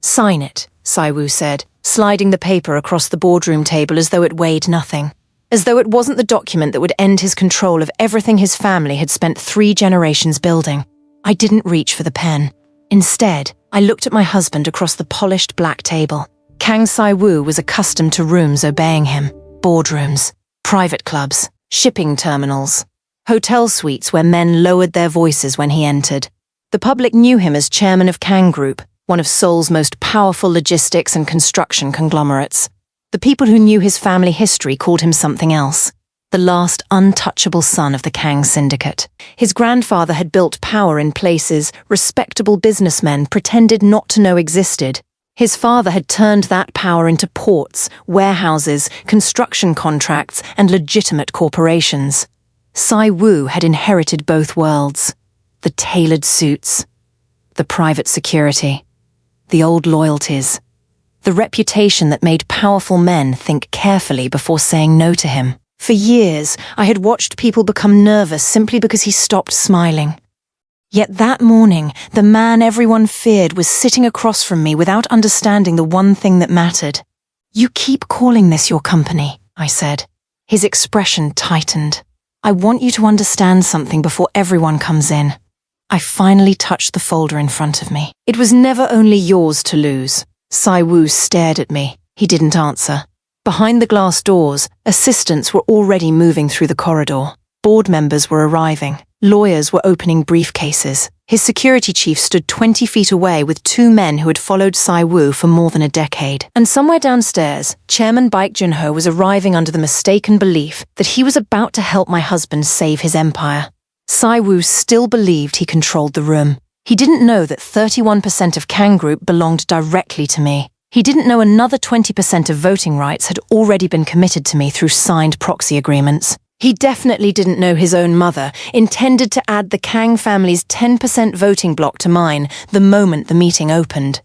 Sign it, Saiwoo said, sliding the paper across the boardroom table as though it weighed nothing. As though it wasn't the document that would end his control of everything his family had spent 3 generations building. I didn't reach for the pen. Instead, I looked at my husband across the polished black table. Kang Saiwoo was accustomed to rooms obeying him. Boardrooms, private clubs, shipping terminals, hotel suites where men lowered their voices when he entered. The public knew him as chairman of Kang Group, one of Seoul's most powerful logistics and construction conglomerates. The people who knew his family history called him something else, the last untouchable son of the Kang syndicate. His grandfather had built power in places respectable businessmen pretended not to know existed. His father had turned that power into ports, warehouses, construction contracts, and legitimate corporations. Saiwoo had inherited both worlds. The tailored suits, the private security, the old loyalties, the reputation that made powerful men think carefully before saying no to him. For years, I had watched people become nervous simply because he stopped smiling. Yet that morning, the man everyone feared was sitting across from me without understanding the one thing that mattered. "You keep calling this your company," I said. His expression tightened. "I want you to understand something before everyone comes in." I finally touched the folder in front of me. "It was never only yours to lose." Saiwoo stared at me. He didn't answer. Behind the glass doors, assistants were already moving through the corridor. Board members were arriving. Lawyers were opening briefcases. His security chief stood 20 feet away with 2 men who had followed Saiwoo for more than a decade. And somewhere downstairs, Chairman Baek Junho was arriving under the mistaken belief that he was about to help my husband save his empire. Saiwoo still believed he controlled the room. He didn't know that 31% of Kang Group belonged directly to me. He didn't know another 20% of voting rights had already been committed to me through signed proxy agreements. He definitely didn't know his own mother intended to add the Kang family's 10% voting block to mine the moment the meeting opened.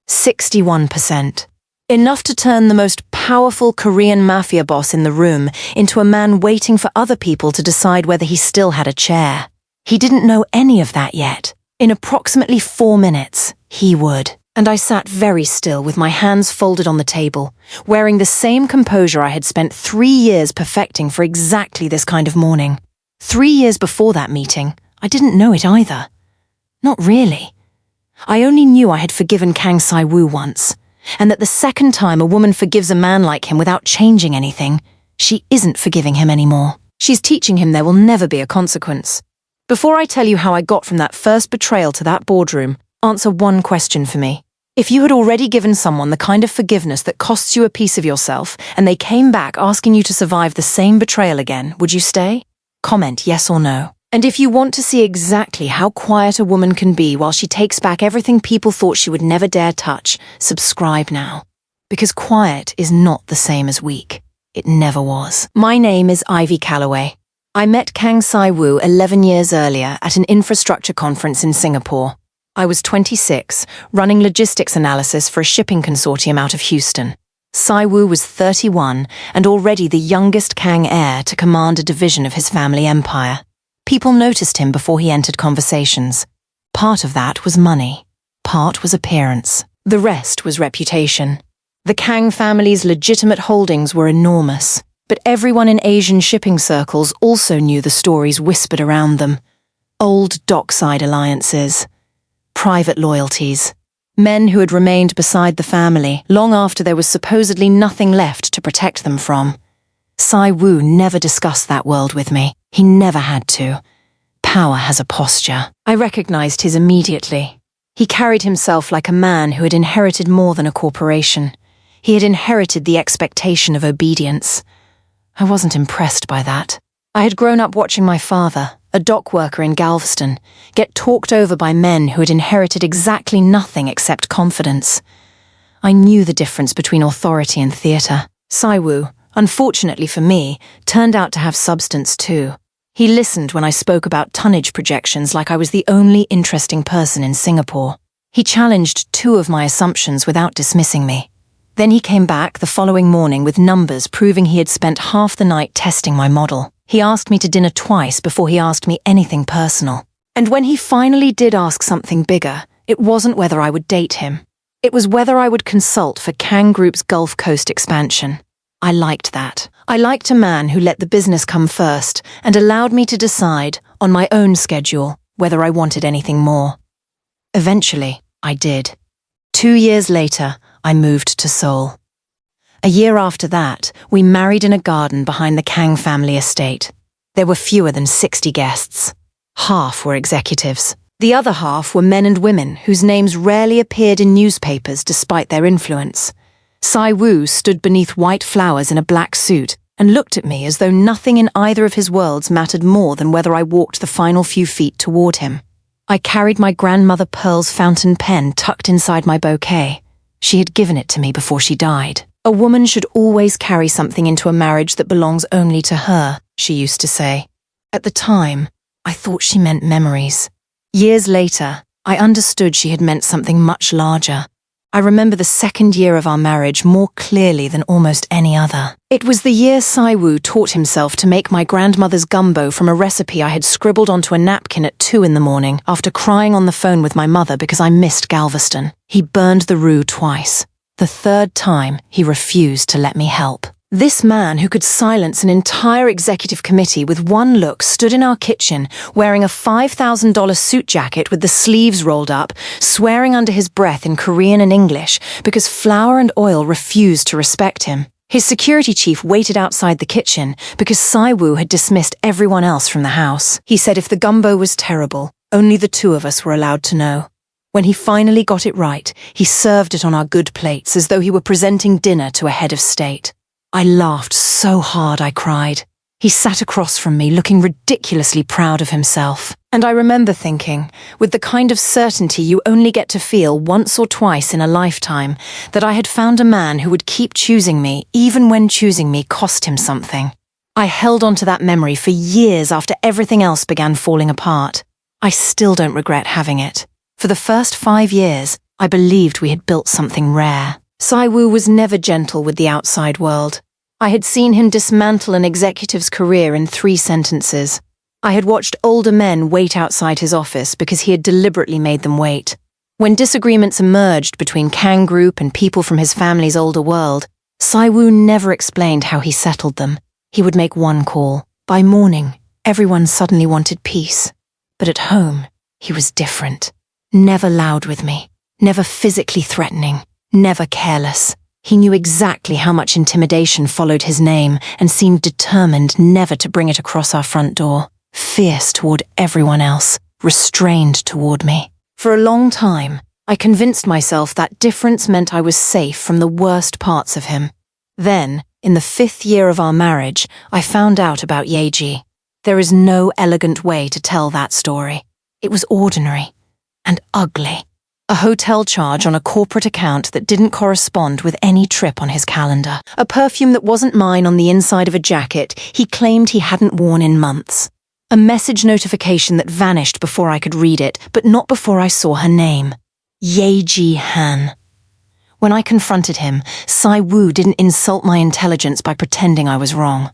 61%. Enough to turn the most powerful Korean mafia boss in the room into a man waiting for other people to decide whether he still had a chair. He didn't know any of that yet. In approximately 4 minutes, he would. And I sat very still with my hands folded on the table, wearing the same composure I had spent 3 years perfecting for exactly this kind of morning. 3 years before that meeting, I didn't know it either. Not really. I only knew I had forgiven Kang Saiwoo once, and that the second time a woman forgives a man like him without changing anything, she isn't forgiving him anymore. She's teaching him there will never be a consequence. Before I tell you how I got from that first betrayal to that boardroom, answer one question for me. If you had already given someone the kind of forgiveness that costs you a piece of yourself, and they came back asking you to survive the same betrayal again, would you stay? Comment yes or no. And if you want to see exactly how quiet a woman can be while she takes back everything people thought she would never dare touch, subscribe now. Because quiet is not the same as weak. It never was. My name is Ivy Calloway. I met Kang Saiwoo 11 years earlier at an infrastructure conference in Singapore. I was 26, running logistics analysis for a shipping consortium out of Houston. Saiwoo was 31 and already the youngest Kang heir to command a division of his family empire. People noticed him before he entered conversations. Part of that was money. Part was appearance. The rest was reputation. The Kang family's legitimate holdings were enormous. But everyone in Asian shipping circles also knew the stories whispered around them. Old dockside alliances, private loyalties, men who had remained beside the family long after there was supposedly nothing left to protect them from. Saiwoo never discussed that world with me. He never had to. Power has a posture. I recognized his immediately. He carried himself like a man who had inherited more than a corporation. He had inherited the expectation of obedience. I wasn't impressed by that. I had grown up watching my father, a dock worker in Galveston, get talked over by men who had inherited exactly nothing except confidence. I knew the difference between authority and theatre. Saiwoo, unfortunately for me, turned out to have substance too. He listened when I spoke about tonnage projections like I was the only interesting person in Singapore. He challenged 2 of my assumptions without dismissing me. Then he came back the following morning with numbers proving he had spent half the night testing my model. He asked me to dinner twice before he asked me anything personal. And when he finally did ask something bigger, it wasn't whether I would date him. It was whether I would consult for Kang Group's Gulf Coast expansion. I liked that. I liked a man who let the business come first and allowed me to decide, on my own schedule, whether I wanted anything more. Eventually, I did. 2 years later, I moved to Seoul. A year after that, we married in a garden behind the Kang family estate. There were fewer than 60 guests. Half were executives. The other half were men and women whose names rarely appeared in newspapers despite their influence. Sai-woo stood beneath white flowers in a black suit and looked at me as though nothing in either of his worlds mattered more than whether I walked the final few feet toward him. I carried my grandmother Pearl's fountain pen tucked inside my bouquet. She had given it to me before she died. A woman should always carry something into a marriage that belongs only to her, she used to say. At the time, I thought she meant memories. Years later, I understood she had meant something much larger. I remember the second year of our marriage more clearly than almost any other. It was the year Sai-woo taught himself to make my grandmother's gumbo from a recipe I had scribbled onto a napkin at 2 in the morning after crying on the phone with my mother because I missed Galveston. He burned the roux twice. The third time, he refused to let me help. This man who could silence an entire executive committee with one look stood in our kitchen wearing a $5,000 suit jacket with the sleeves rolled up, swearing under his breath in Korean and English because flour and oil refused to respect him. His security chief waited outside the kitchen because Sai-woo had dismissed everyone else from the house. He said if the gumbo was terrible, only the two of us were allowed to know. When he finally got it right, he served it on our good plates as though he were presenting dinner to a head of state. I laughed so hard I cried. He sat across from me looking ridiculously proud of himself. And I remember thinking, with the kind of certainty you only get to feel once or twice in a lifetime, that I had found a man who would keep choosing me even when choosing me cost him something. I held on to that memory for years after everything else began falling apart. I still don't regret having it. For the first 5 years, I believed we had built something rare. Sai-woo was never gentle with the outside world. I had seen him dismantle an executive's career in 3 sentences. I had watched older men wait outside his office because he had deliberately made them wait. When disagreements emerged between Kang Group and people from his family's older world, Sai-woo never explained how he settled them. He would make one call. By morning, everyone suddenly wanted peace. But at home, he was different. Never loud with me, never physically threatening, never careless. He knew exactly how much intimidation followed his name and seemed determined never to bring it across our front door. Fierce toward everyone else, restrained toward me. For a long time, I convinced myself that difference meant I was safe from the worst parts of him. Then, in the 5th year of our marriage, I found out about Yeji. There is no elegant way to tell that story. It was ordinary. And ugly. A hotel charge on a corporate account that didn't correspond with any trip on his calendar. A perfume that wasn't mine on the inside of a jacket he claimed he hadn't worn in months. A message notification that vanished before I could read it, but not before I saw her name. Yeji Han. When I confronted him, Sai-woo didn't insult my intelligence by pretending I was wrong.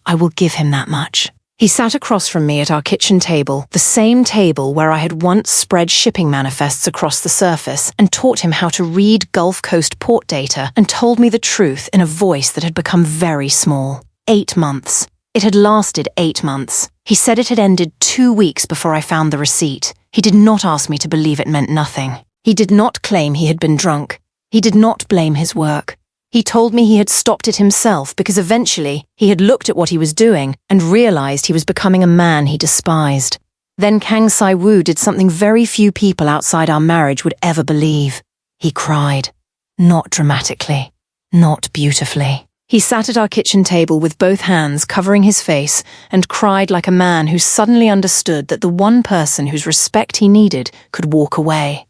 I will give him that much. He sat across from me at our kitchen table, the same table where I had once spread shipping manifests across the surface and taught him how to read Gulf Coast port data and told me the truth in a voice that had become very small. 8 months. It had lasted 8 months. He said it had ended 2 weeks before I found the receipt. He did not ask me to believe it meant nothing. He did not claim he had been drunk. He did not blame his work. He told me he had stopped it himself because eventually he had looked at what he was doing and realized he was becoming a man he despised. Then Kang Sai-woo did something very few people outside our marriage would ever believe. He cried. Not dramatically. Not beautifully. He sat at our kitchen table with both hands covering his face and cried like a man who suddenly understood that the one person whose respect he needed could walk away.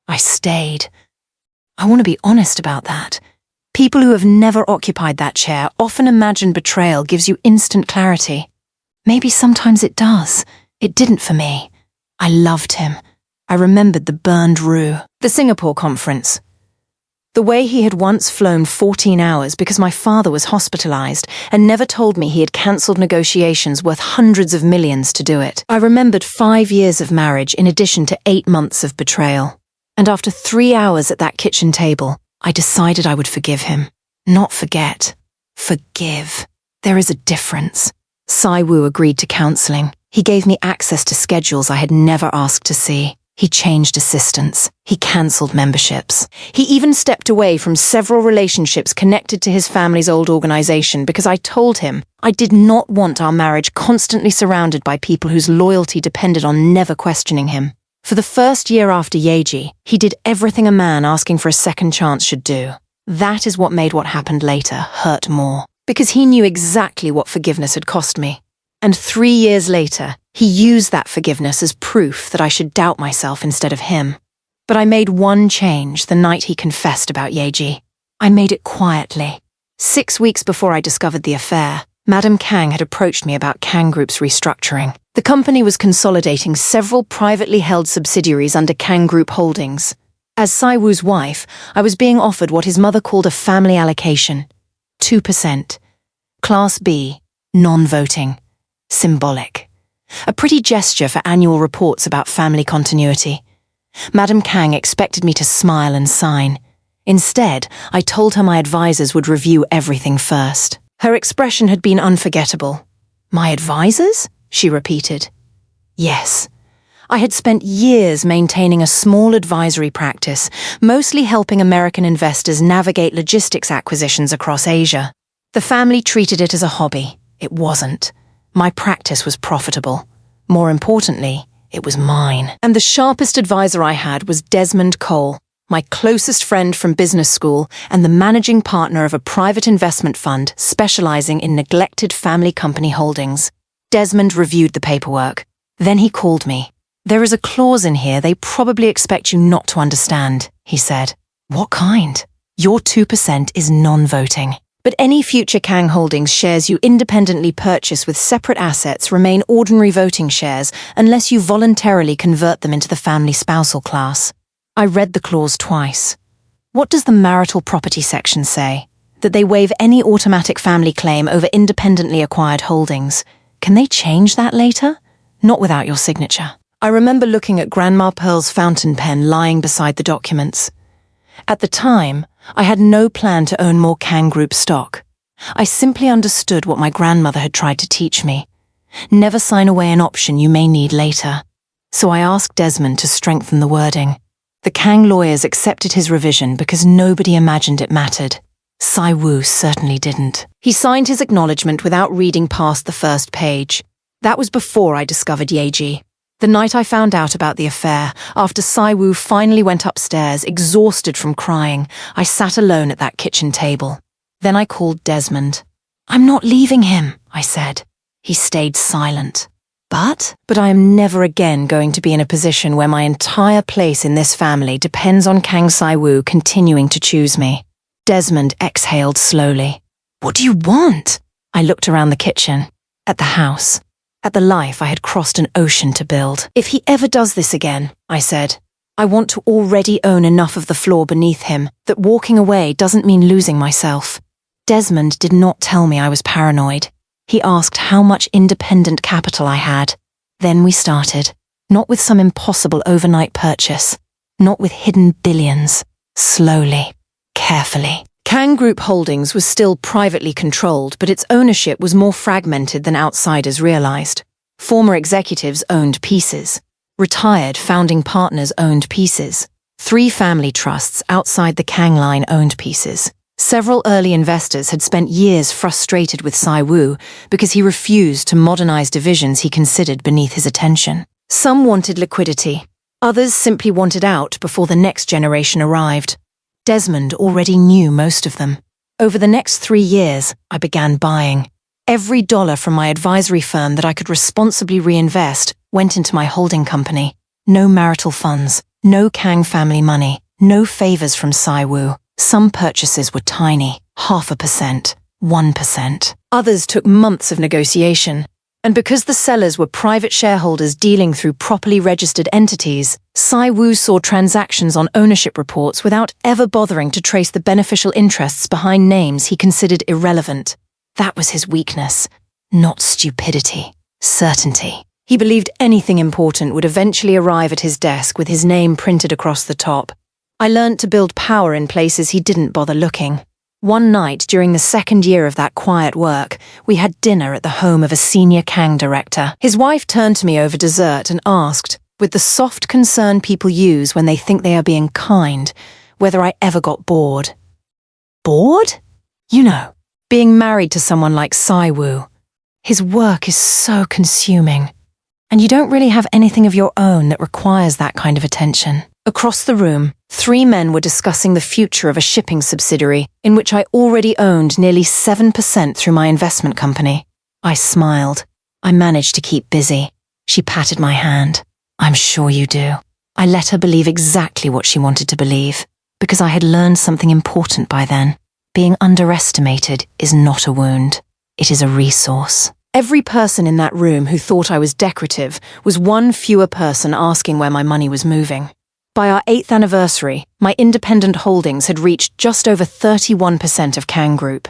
I stayed. I want to be honest about that. People who have never occupied that chair often imagine betrayal gives you instant clarity. Maybe sometimes it does. It didn't for me. I loved him. I remembered the burned roux. The Singapore conference. The way he had once flown 14 hours because my father was hospitalized and never told me he had cancelled negotiations worth hundreds of millions to do it. I remembered 5 years of marriage in addition to 8 months of betrayal. And after 3 hours at that kitchen table, I decided I would forgive him. Not forget. Forgive. There is a difference. Sai-woo agreed to counseling. He gave me access to schedules I had never asked to see. He changed assistants. He cancelled memberships. He even stepped away from several relationships connected to his family's old organization because I told him I did not want our marriage constantly surrounded by people whose loyalty depended on never questioning him. For the first year after Yeji, he did everything a man asking for a second chance should do. That is what made what happened later hurt more, because he knew exactly what forgiveness had cost me. And 3 years later, he used that forgiveness as proof that I should doubt myself instead of him. But I made one change the night he confessed about Yeji. I made it quietly. 6 weeks before I discovered the affair, Madam Kang had approached me about Kang Group's restructuring. The company was consolidating several privately held subsidiaries under Kang Group Holdings. As Sai-woo's wife, I was being offered what his mother called a family allocation. 2%. Class B. Non-voting. Symbolic. A pretty gesture for annual reports about family continuity. Madam Kang expected me to smile and sign. Instead, I told her my advisors would review everything first. Her expression had been unforgettable. My advisors? She repeated. Yes. I had spent years maintaining a small advisory practice, mostly helping American investors navigate logistics acquisitions across Asia. The family treated it as a hobby. It wasn't. My practice was profitable. More importantly, it was mine. And the sharpest advisor I had was Desmond Cole, my closest friend from business school and the managing partner of a private investment fund specializing in neglected family company holdings. Desmond reviewed the paperwork. Then he called me. There is a clause in here they probably expect you not to understand, he said. What kind? Your 2% is non-voting. But any future Kang Holdings shares you independently purchase with separate assets remain ordinary voting shares unless you voluntarily convert them into the family spousal class. I read the clause twice. What does the marital property section say? That they waive any automatic family claim over independently acquired holdings. Can they change that later? Not without your signature. I remember looking at Grandma Pearl's fountain pen lying beside the documents. At the time, I had no plan to own more Kang Group stock. I simply understood what my grandmother had tried to teach me. Never sign away an option you may need later. So I asked Desmond to strengthen the wording. The Kang lawyers accepted his revision because nobody imagined it mattered. Sai-woo certainly didn't. He signed his acknowledgement without reading past the first page. That was before I discovered Yeji. The night I found out about the affair, after Sai-woo finally went upstairs, exhausted from crying, I sat alone at that kitchen table. Then I called Desmond. I'm not leaving him, I said. He stayed silent. But I am never again going to be in a position where my entire place in this family depends on Kang Sai-woo continuing to choose me. Desmond exhaled slowly. What do you want? I looked around the kitchen, at the house. At the life I had crossed an ocean to build. If he ever does this again, I said, I want to already own enough of the floor beneath him that walking away doesn't mean losing myself. Desmond did not tell me I was paranoid. He asked how much independent capital I had. Then we started, not with some impossible overnight purchase, not with hidden billions, slowly, carefully. Kang Group Holdings was still privately controlled, but its ownership was more fragmented than outsiders realized. Former executives owned pieces. Retired founding partners owned pieces. 3 family trusts outside the Kang line owned pieces. Several early investors had spent years frustrated with Sai-woo because he refused to modernize divisions he considered beneath his attention. Some wanted liquidity. Others simply wanted out before the next generation arrived. Desmond already knew most of them. Over the next 3 years, I began buying. Every dollar from my advisory firm that I could responsibly reinvest went into my holding company. No marital funds, no Kang family money, no favors from Sai-woo. Some purchases were tiny, 0.5%, 1%. Others took months of negotiation. And because the sellers were private shareholders dealing through properly registered entities, Sai-woo saw transactions on ownership reports without ever bothering to trace the beneficial interests behind names he considered irrelevant. That was his weakness, not stupidity, certainty. He believed anything important would eventually arrive at his desk with his name printed across the top. I learned to build power in places he didn't bother looking. One night during the second year of that quiet work, we had dinner at the home of a senior Kang director. His wife turned to me over dessert and asked, with the soft concern people use when they think they are being kind, whether I ever got bored. Bored? You know, being married to someone like Saiwoo. His work is so consuming. And you don't really have anything of your own that requires that kind of attention. Across the room, 3 men were discussing the future of a shipping subsidiary in which I already owned nearly 7% through my investment company. I smiled. I managed to keep busy. She patted my hand. I'm sure you do. I let her believe exactly what she wanted to believe, because I had learned something important by then. Being underestimated is not a wound. It is a resource. Every person in that room who thought I was decorative was one fewer person asking where my money was moving. By our 8th anniversary, my independent holdings had reached just over 31% of Kang Group.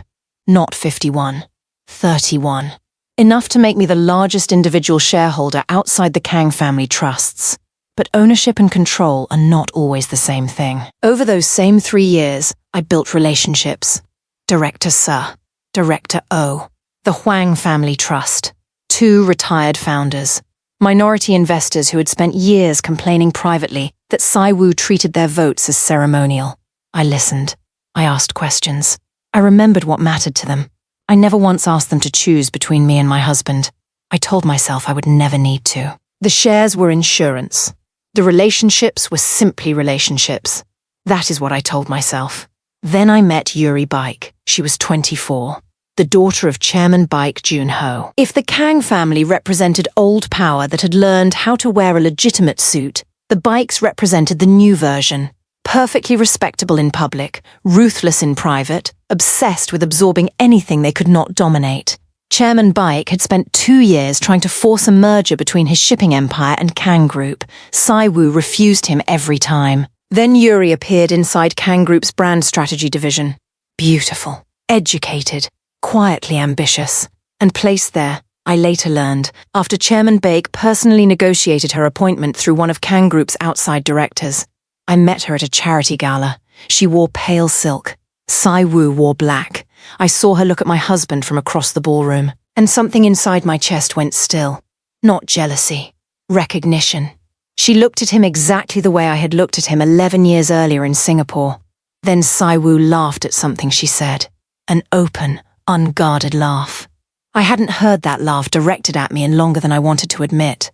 Not 51. 31. Enough to make me the largest individual shareholder outside the Kang family trusts. But ownership and control are not always the same thing. Over those same 3 years, I built relationships. Director Sir, Director O, the Huang Family Trust, 2 retired founders, minority investors who had spent years complaining privately that Saiwoo treated their votes as ceremonial. I listened. I asked questions. I remembered what mattered to them. I never once asked them to choose between me and my husband. I told myself I would never need to. The shares were insurance. The relationships were simply relationships. That is what I told myself. Then I met Yuri Baek. She was 24. The daughter of Chairman Baek Junho. If the Kang family represented old power that had learned how to wear a legitimate suit, the Baeks represented the new version. Perfectly respectable in public, ruthless in private, obsessed with absorbing anything they could not dominate. Chairman Baek had spent 2 years trying to force a merger between his shipping empire and Kang Group. Saiwoo refused him every time. Then Yuri appeared inside Kang Group's brand strategy division. Beautiful, educated, quietly ambitious. And placed there, I later learned, after Chairman Baek personally negotiated her appointment through one of Kang Group's outside directors. I met her at a charity gala. She wore pale silk. Saiwoo wore black. I saw her look at my husband from across the ballroom, and something inside my chest went still. Not jealousy. Recognition. She looked at him exactly the way I had looked at him 11 years earlier in Singapore. Then Saiwoo laughed at something she said. An open, unguarded laugh. I hadn't heard that laugh directed at me in longer than I wanted to admit.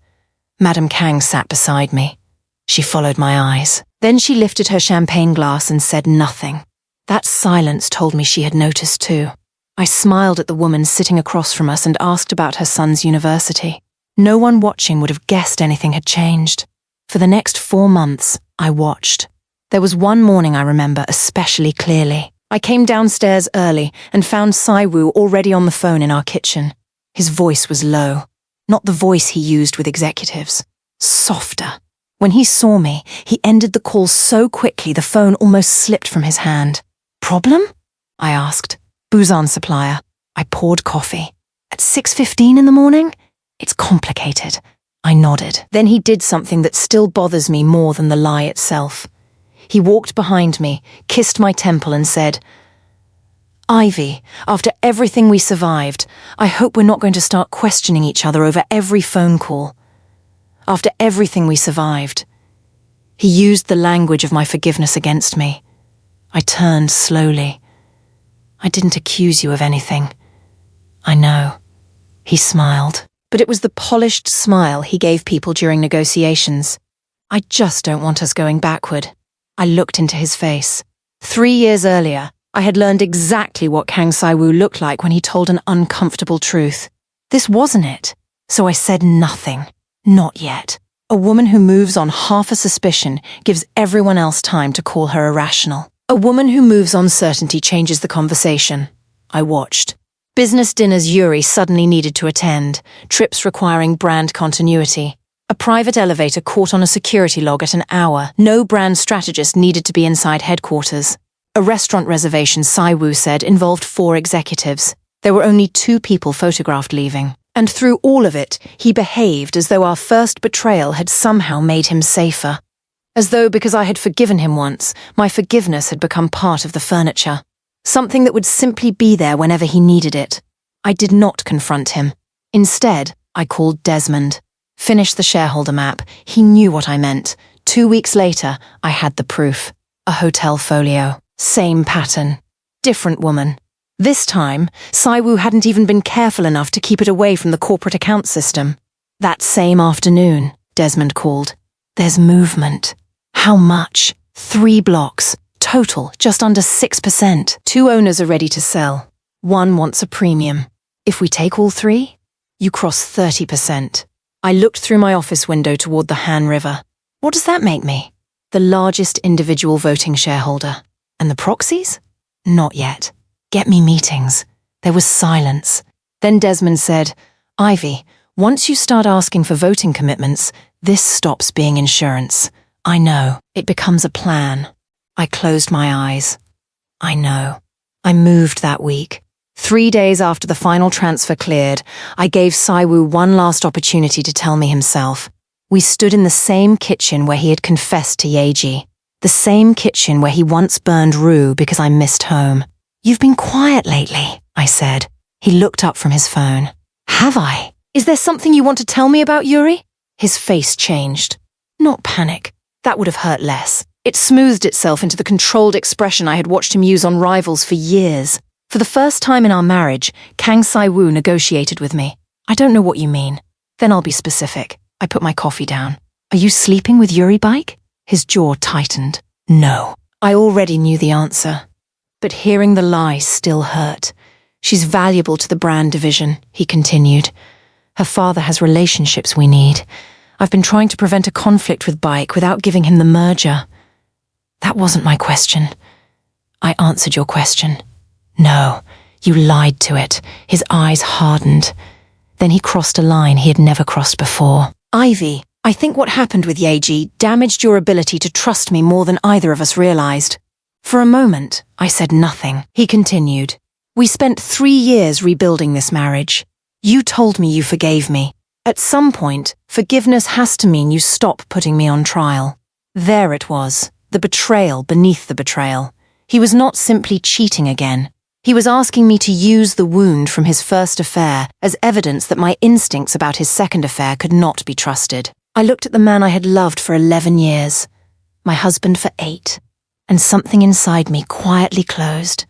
Madame Kang sat beside me. She followed my eyes. Then she lifted her champagne glass and said nothing. That silence told me she had noticed too. I smiled at the woman sitting across from us and asked about her son's university. No one watching would have guessed anything had changed. For the next 4 months, I watched. There was one morning I remember especially clearly. I came downstairs early and found Saiwoo already on the phone in our kitchen. His voice was low, not the voice he used with executives. Softer. When he saw me, he ended the call so quickly the phone almost slipped from his hand. Problem? I asked. Busan supplier. I poured coffee. At 6:15 in the morning? It's complicated. I nodded. Then he did something that still bothers me more than the lie itself. He walked behind me, kissed my temple and said, Ivy, after everything we survived, I hope we're not going to start questioning each other over every phone call. After everything we survived. He used the language of my forgiveness against me. I turned slowly. I didn't accuse you of anything. I know. He smiled. But it was the polished smile he gave people during negotiations. I just don't want us going backward. I looked into his face. 3 years earlier, I had learned exactly what Kang Saiwoo looked like when he told an uncomfortable truth. This wasn't it. So I said nothing. Not yet. A woman who moves on half a suspicion gives everyone else time to call her irrational. A woman who moves on certainty changes the conversation. I watched. Business dinners Yuri suddenly needed to attend, trips requiring brand continuity. A private elevator caught on a security log at an hour. No brand strategist needed to be inside headquarters. A restaurant reservation, Saiwoo said, involved 4 executives. There were only 2 people photographed leaving. And through all of it, he behaved as though our first betrayal had somehow made him safer. As though because I had forgiven him once, my forgiveness had become part of the furniture. Something that would simply be there whenever he needed it. I did not confront him. Instead, I called Desmond. Finished the shareholder map. He knew what I meant. 2 weeks later, I had the proof. A hotel folio. Same pattern. Different woman. This time, Saiwoo hadn't even been careful enough to keep it away from the corporate account system. That same afternoon, Desmond called. There's movement. How much? 3 blocks. Total, just under 6%. 2 owners are ready to sell. 1 wants a premium. If we take all 3, you cross 30%. I looked through my office window toward the Han River. What does that make me? The largest individual voting shareholder. And the proxies? Not yet. Get me meetings. There was silence. Then Desmond said, Ivy, once you start asking for voting commitments, this stops being insurance. I know. It becomes a plan. I closed my eyes. I know. I moved that week. 3 days after the final transfer cleared, I gave Saiwoo one last opportunity to tell me himself. We stood in the same kitchen where he had confessed to Yeji. The same kitchen where he once burned Rue because I missed home. You've been quiet lately, I said. He looked up from his phone. Have I? Is there something you want to tell me about Yuri? His face changed. Not panic. That would have hurt less. It smoothed itself into the controlled expression I had watched him use on rivals for years. For the first time in our marriage, Kang Saiwoo negotiated with me. I don't know what you mean. Then I'll be specific. I put my coffee down. Are you sleeping with Yuri, Baek? His jaw tightened. No. I already knew the answer. But hearing the lie still hurt. She's valuable to the brand division, he continued. Her father has relationships we need. I've been trying to prevent a conflict with Baek without giving him the merger. That wasn't my question. I answered your question. No, you lied to it. His eyes hardened. Then he crossed a line he had never crossed before. Ivy, I think what happened with Yeji damaged your ability to trust me more than either of us realized. For a moment, I said nothing. He continued. We spent 3 years rebuilding this marriage. You told me you forgave me. At some point, forgiveness has to mean you stop putting me on trial. There it was, the betrayal beneath the betrayal. He was not simply cheating again. He was asking me to use the wound from his first affair as evidence that my instincts about his second affair could not be trusted. I looked at the man I had loved for 11 years, my husband for 8, and something inside me quietly closed.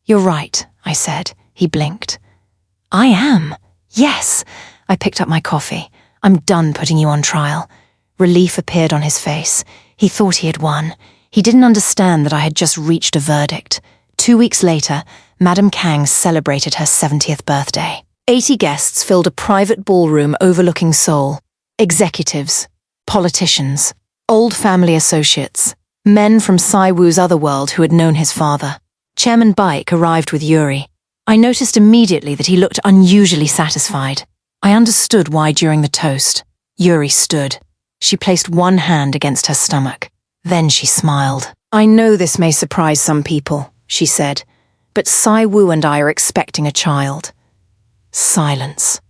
You're right, I said. He blinked. I am. Yes. I picked up my coffee. I'm done putting you on trial. Relief appeared on his face. He thought he had won. He didn't understand that I had just reached a verdict. 2 weeks later, Madame Kang celebrated her 70th birthday. 80 guests filled a private ballroom overlooking Seoul. Executives, politicians, old family associates, men from Saiwoo's other world who had known his father. Chairman Baek arrived with Yuri. I noticed immediately that he looked unusually satisfied. I understood why during the toast. Yuri stood. She placed one hand against her stomach. Then she smiled. I know this may surprise some people, she said, but Saiwoo and I are expecting a child. Silence.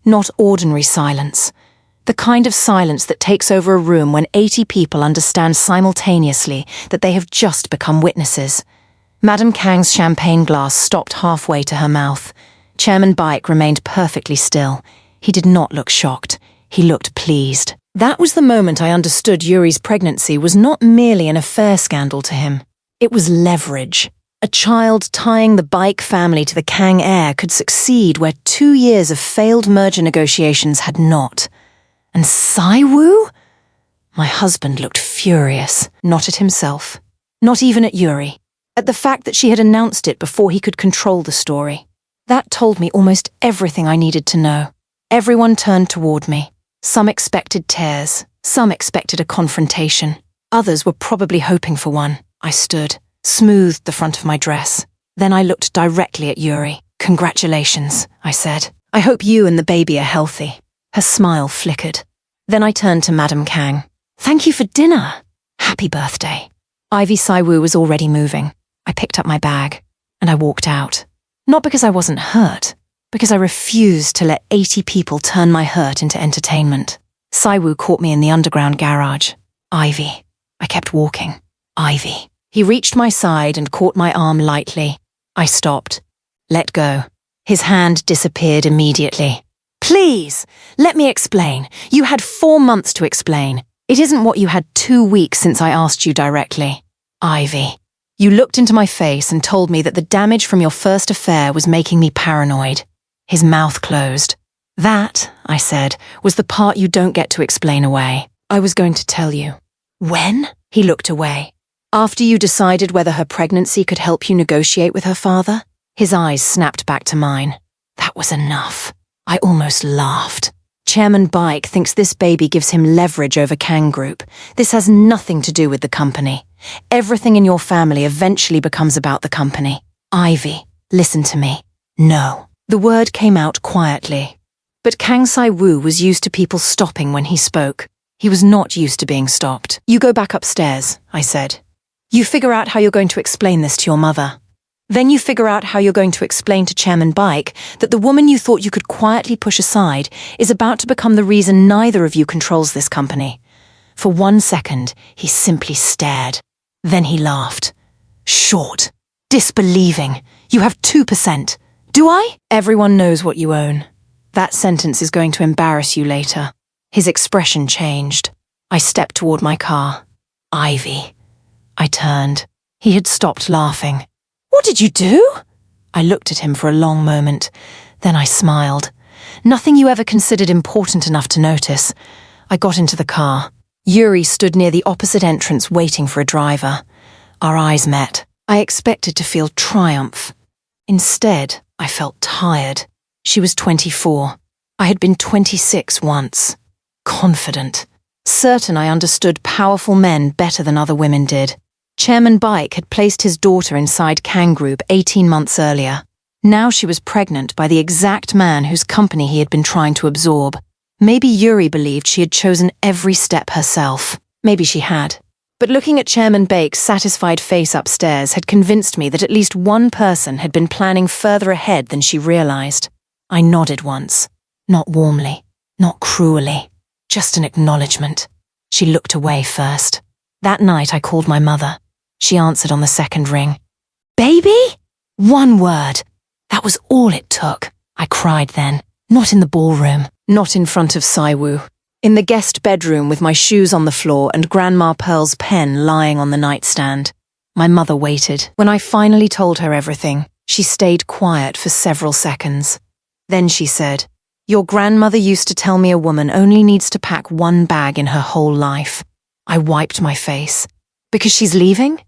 Not ordinary silence. The kind of silence that takes over a room when 80 people understand simultaneously that they have just become witnesses. Madame Kang's champagne glass stopped halfway to her mouth. Chairman Baek remained perfectly still. He did not look shocked. He looked pleased. That was the moment I understood Yuri's pregnancy was not merely an affair scandal to him. It was leverage. A child tying the Baek family to the Kang heir could succeed where 2 years of failed merger negotiations had not. And Saiwoo? My husband looked furious, not at himself, not even at Yuri, at the fact that she had announced it before he could control the story. That told me almost everything I needed to know. Everyone turned toward me. Some expected tears, some expected a confrontation. Others were probably hoping for one. I stood, smoothed the front of my dress. Then I looked directly at Yuri. Congratulations, I said. I hope you and the baby are healthy. Her smile flickered. Then I turned to Madame Kang. Thank you for dinner. Happy birthday. Ivy Saiwoo was already moving. I picked up my bag, and I walked out. Not because I wasn't hurt, Because I refused to let 80 people turn my hurt into entertainment. Saiwoo caught me in the underground garage. Ivy. I kept walking. Ivy. He reached my side and caught my arm lightly. I stopped. Let go. His hand disappeared immediately. Please, let me explain. You had 4 months to explain. It isn't what you had 2 weeks since I asked you directly. Ivy. You looked into my face and told me that the damage from your first affair was making me paranoid. His mouth closed. That, I said, was the part you don't get to explain away. I was going to tell you. When? He looked away. After you decided whether her pregnancy could help you negotiate with her father? His eyes snapped back to mine. That was enough. I almost laughed. Chairman Baek thinks this baby gives him leverage over Kang Group. This has nothing to do with the company. Everything in your family eventually becomes about the company. Ivy, listen to me. No. The word came out quietly. But Kang Saiwoo was used to people stopping when he spoke. He was not used to being stopped. You go back upstairs, I said. You figure out how you're going to explain this to your mother. Then you figure out how you're going to explain to Chairman Baek that the woman you thought you could quietly push aside is about to become the reason neither of you controls this company. For 1 second, he simply stared. Then he laughed. Short. Disbelieving. You have 2%. Do I? Everyone knows what you own. That sentence is going to embarrass you later. His expression changed. I stepped toward my car. Ivy. I turned. He had stopped laughing. What did you do? I looked at him for a long moment. Then I smiled. Nothing you ever considered important enough to notice. I got into the car. Yuri stood near the opposite entrance waiting for a driver. Our eyes met. I expected to feel triumph. Instead, I felt tired. She was 24. I had been 26 once. Confident. Certain I understood powerful men better than other women did. Chairman Baek had placed his daughter inside Kang Group 18 months earlier. Now she was pregnant by the exact man whose company he had been trying to absorb. Maybe Yuri believed she had chosen every step herself. Maybe she had. But looking at Chairman Baek's satisfied face upstairs had convinced me that at least one person had been planning further ahead than she realized. I nodded once. Not warmly. Not cruelly. Just an acknowledgement. She looked away first. That night I called my mother. She answered on the second ring. Baby? 1 word. That was all it took. I cried then. Not in the ballroom. Not in front of Saiwoo. In the guest bedroom with my shoes on the floor and Grandma Pearl's pen lying on the nightstand. My mother waited. When I finally told her everything, she stayed quiet for several seconds. Then she said, Your grandmother used to tell me a woman only needs to pack 1 bag in her whole life. I wiped my face. Because she's leaving?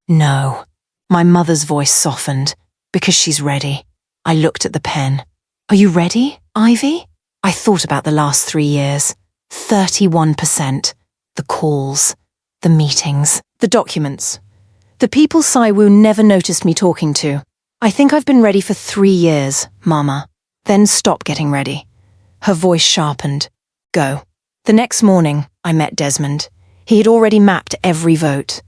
No. My mother's voice softened. Because she's ready. I looked at the pen. Are you ready, Ivy? I thought about the last 3 years. 31%. The calls. The meetings. The documents. The people Saiwoo never noticed me talking to. I think I've been ready for 3 years, Mama. Then stop getting ready. Her voice sharpened. Go. The next morning, I met Desmond. He had already mapped every vote.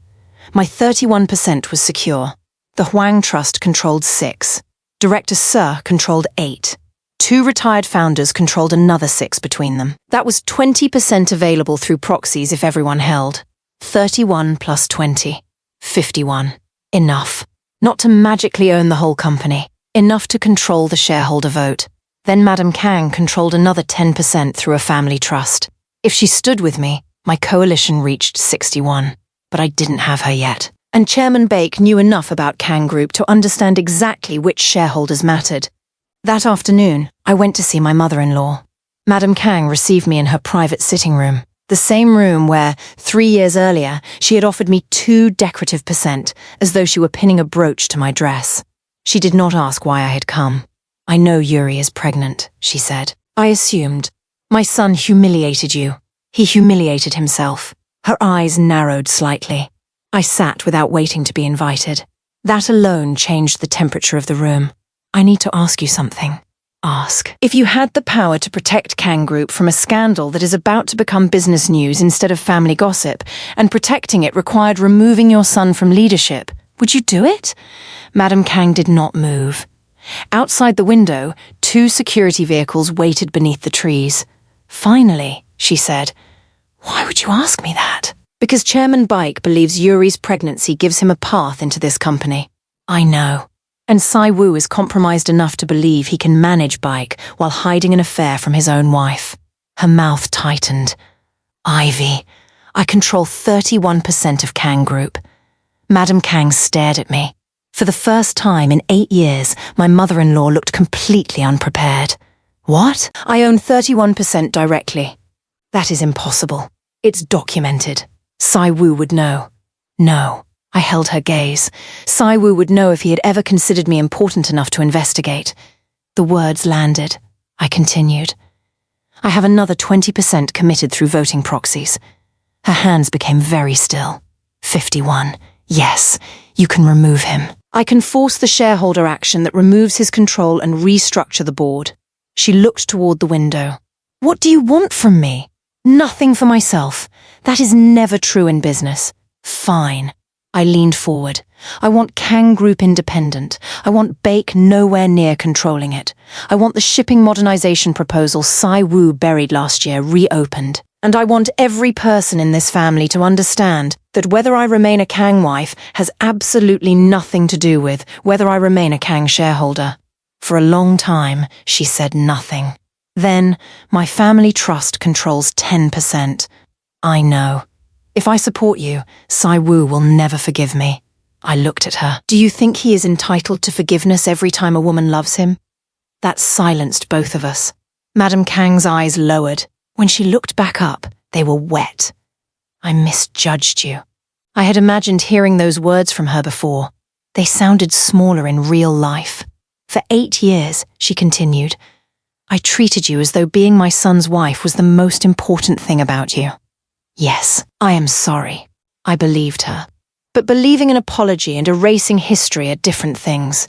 My 31% was secure. The Huang Trust controlled 6. Director Sir controlled 8. 2 retired founders controlled another 6 between them. That was 20% available through proxies if everyone held. 31 plus 20. 51. Enough. Not to magically own the whole company. Enough to control the shareholder vote. Then Madame Kang controlled another 10% through a family trust. If she stood with me, my coalition reached 61. But I didn't have her yet. And Chairman Baek knew enough about Kang Group to understand exactly which shareholders mattered. That afternoon, I went to see my mother-in-law. Madame Kang received me in her private sitting room, the same room where, 3 years earlier, she had offered me 2 decorative %, as though she were pinning a brooch to my dress. She did not ask why I had come. I know Yuri is pregnant, she said. I assumed. My son humiliated you. He humiliated himself. Her eyes narrowed slightly. I sat without waiting to be invited. That alone changed the temperature of the room. I need to ask you something. Ask. If you had the power to protect Kang Group from a scandal that is about to become business news instead of family gossip, and protecting it required removing your son from leadership, would you do it? Madame Kang did not move. Outside the window, 2 security vehicles waited beneath the trees. "Finally," she said. "Why would you ask me that?" "Because Chairman Baek believes Yuri's pregnancy gives him a path into this company." "I know." And Sai-woo is compromised enough to believe he can manage Baek while hiding an affair from his own wife. Her mouth tightened. "Ivy, I control 31% of Kang Group." Madam Kang stared at me. For the first time in 8 years, my mother-in-law looked completely unprepared. "What?" "I own 31% directly." "That is impossible. It's documented. Sai-woo would know." "No." I held her gaze. "Sai-woo would know if he had ever considered me important enough to investigate." The words landed. I continued. "I have another 20% committed through voting proxies." Her hands became very still. 51. "Yes, you can remove him. I can force the shareholder action that removes his control and restructure the board." She looked toward the window. "What do you want from me?" "Nothing for myself. That is never true in business." "Fine." I leaned forward. "I want Kang Group independent. I want Baek nowhere near controlling it. I want the shipping modernization proposal Sai-woo buried last year reopened. And I want every person in this family to understand that whether I remain a Kang wife has absolutely nothing to do with whether I remain a Kang shareholder." For a long time, she said nothing. Then, "My family trust controls 10%. I know. If I support you, Sai-woo will never forgive me." I looked at her. "Do you think he is entitled to forgiveness every time a woman loves him?" That silenced both of us. Madam Kang's eyes lowered. When she looked back up, they were wet. "I misjudged you." I had imagined hearing those words from her before. They sounded smaller in real life. "For 8 years," she continued, "I treated you as though being my son's wife was the most important thing about you." "Yes, I am sorry." I believed her. But believing an apology and erasing history are different things.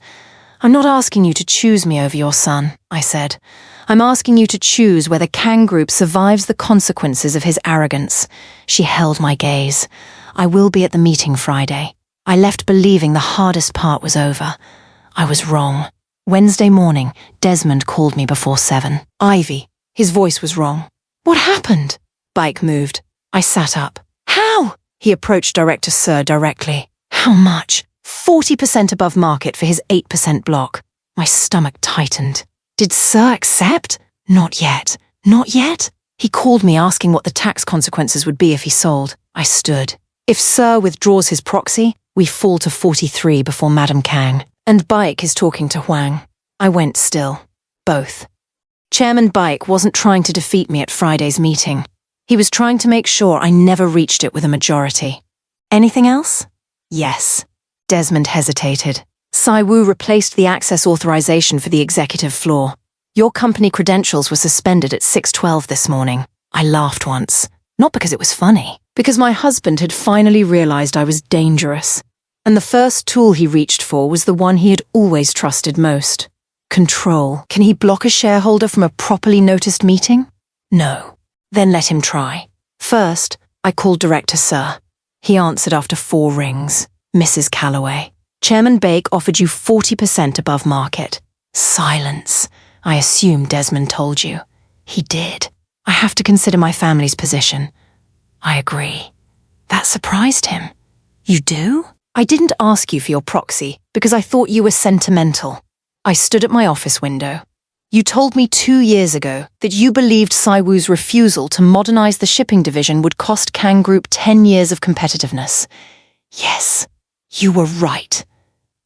"I'm not asking you to choose me over your son," I said. "I'm asking you to choose whether Kang Group survives the consequences of his arrogance." She held my gaze. "I will be at the meeting Friday." I left believing the hardest part was over. I was wrong. Wednesday morning, Desmond called me before 7. "Ivy." His voice was wrong. "What happened?" Baek moved. I sat up. "How?" He approached Director Sir directly. "How much?" 40% above market for his 8% block. My stomach tightened. "Did Sir accept?" "Not yet." "Not yet?" He called me asking what the tax consequences would be if he sold. I stood. "If Sir withdraws his proxy, we fall to 43 before Madam Kang. And Baek is talking to Hwang." I went still. Both. Chairman Baek wasn't trying to defeat me at Friday's meeting. He was trying to make sure I never reached it with a majority. "Anything else?" "Yes." Desmond hesitated. "Sai-woo replaced the access authorization for the executive floor. Your company credentials were suspended at 6:12 this morning." I laughed once. Not because it was funny, because my husband had finally realized I was dangerous. And the first tool he reached for was the one he had always trusted most. Control. Can he block a shareholder from a properly noticed meeting? No. Then let him try. First, I called Director Sir. He answered after 4 rings. "Mrs. Calloway, Chairman Baek offered you 40% above market." Silence. "I assume Desmond told you." "He did." "I have to consider my family's position." "I agree." That surprised him. "You do?" "I didn't ask you for your proxy because I thought you were sentimental." I stood at my office window. "You told me 2 years ago that you believed Sai-woo's refusal to modernize the shipping division would cost Kang Group 10 years of competitiveness." "Yes, you were right."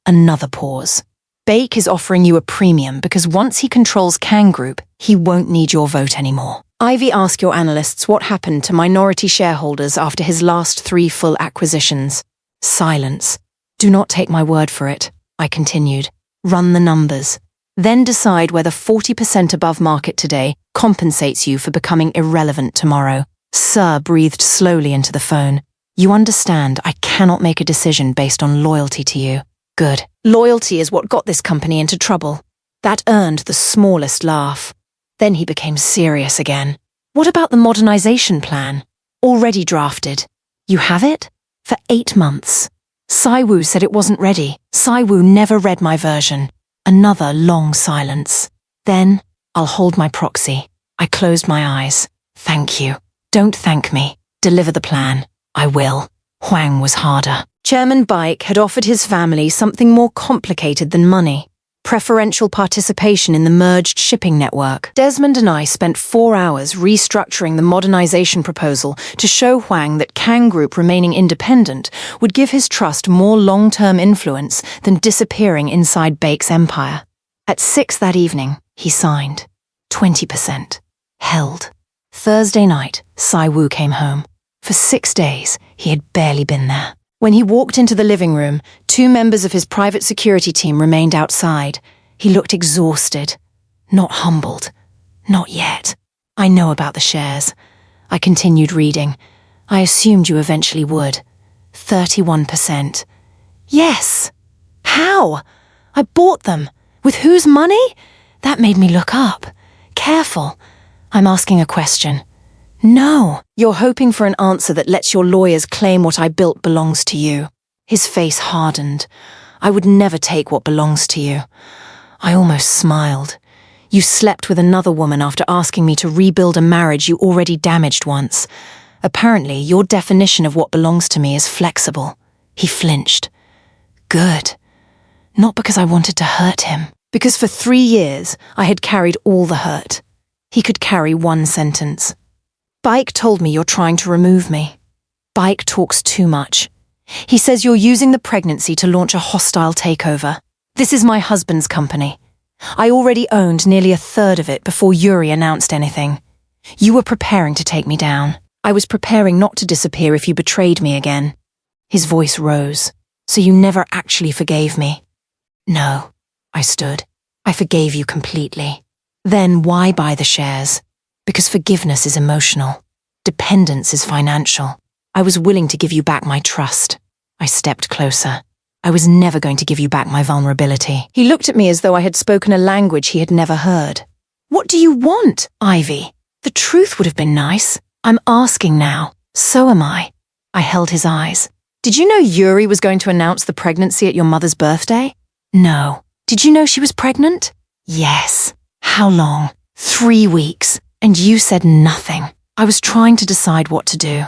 Another pause. "Baek is offering you a premium because once he controls Kang Group, he won't need your vote anymore." Ivy asked your analysts what happened to minority shareholders after his last 3 full acquisitions. Silence. "Do not take my word for it," I continued. "Run the numbers. Then decide whether 40% above market today compensates you for becoming irrelevant tomorrow." Sir breathed slowly into the phone. "You understand, I cannot make a decision based on loyalty to you." "Good. Loyalty is what got this company into trouble." That earned the smallest laugh. Then he became serious again. "What about the modernization plan?" "Already drafted." "You have it?" "For 8 months. Sai-woo said it wasn't ready. Sai-woo never read my version." Another long silence. Then, I'll hold my proxy. I closed my eyes. Thank you. Don't thank me. Deliver the plan. I will. Huang was harder. Chairman Baek had offered his family something more complicated than money. Preferential participation in the merged shipping network. Desmond and I spent 4 hours restructuring the modernization proposal to show Huang that Kang Group remaining independent would give his trust more long-term influence than disappearing inside Baek's empire. At 6 that evening, he signed. 20%. Held. Thursday night, Sai-Wu came home. For 6 days, he had barely been there. When he walked into the living room, 2 members of his private security team remained outside. He looked exhausted. Not humbled. Not yet. I know about the shares. I continued reading. I assumed you eventually would. 31%. Yes. How? I bought them. With whose money? That made me look up. Careful. I'm asking a question. No, you're hoping for an answer that lets your lawyers claim what I built belongs to you. His face hardened. I would never take what belongs to you. I almost smiled. You slept with another woman after asking me to rebuild a marriage you already damaged once. Apparently, your definition of what belongs to me is flexible. He flinched. Good. Not because I wanted to hurt him. Because for 3 years, I had carried all the hurt. He could carry 1 sentence. Baek told me you're trying to remove me. Baek talks too much. He says you're using the pregnancy to launch a hostile takeover. This is my husband's company. I already owned nearly 1/3 of it before Yuri announced anything. You were preparing to take me down. I was preparing not to disappear if you betrayed me again. His voice rose. So you never actually forgave me? No, I stood. I forgave you completely. Then why buy the shares? Because forgiveness is emotional. Dependence is financial. I was willing to give you back my trust. I stepped closer. I was never going to give you back my vulnerability. He looked at me as though I had spoken a language he had never heard. What do you want, Ivy? The truth would have been nice. I'm asking now. So am I. I held his eyes. Did you know Yuri was going to announce the pregnancy at your mother's birthday? No. Did you know she was pregnant? Yes. How long? 3 weeks. And you said nothing. I was trying to decide what to do.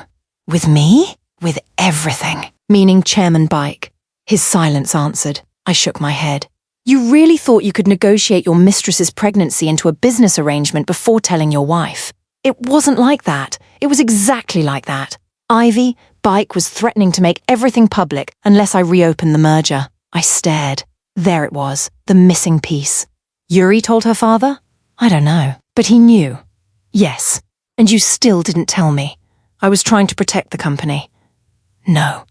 With me? With everything. Meaning Chairman Baek. His silence answered. I shook my head. You really thought you could negotiate your mistress's pregnancy into a business arrangement before telling your wife. It wasn't like that. It was exactly like that. Ivy, Baek was threatening to make everything public unless I reopened the merger. I stared. There it was, the missing piece. Yuri told her father? I don't know. But he knew. Yes. And you still didn't tell me. I was trying to protect the company. No.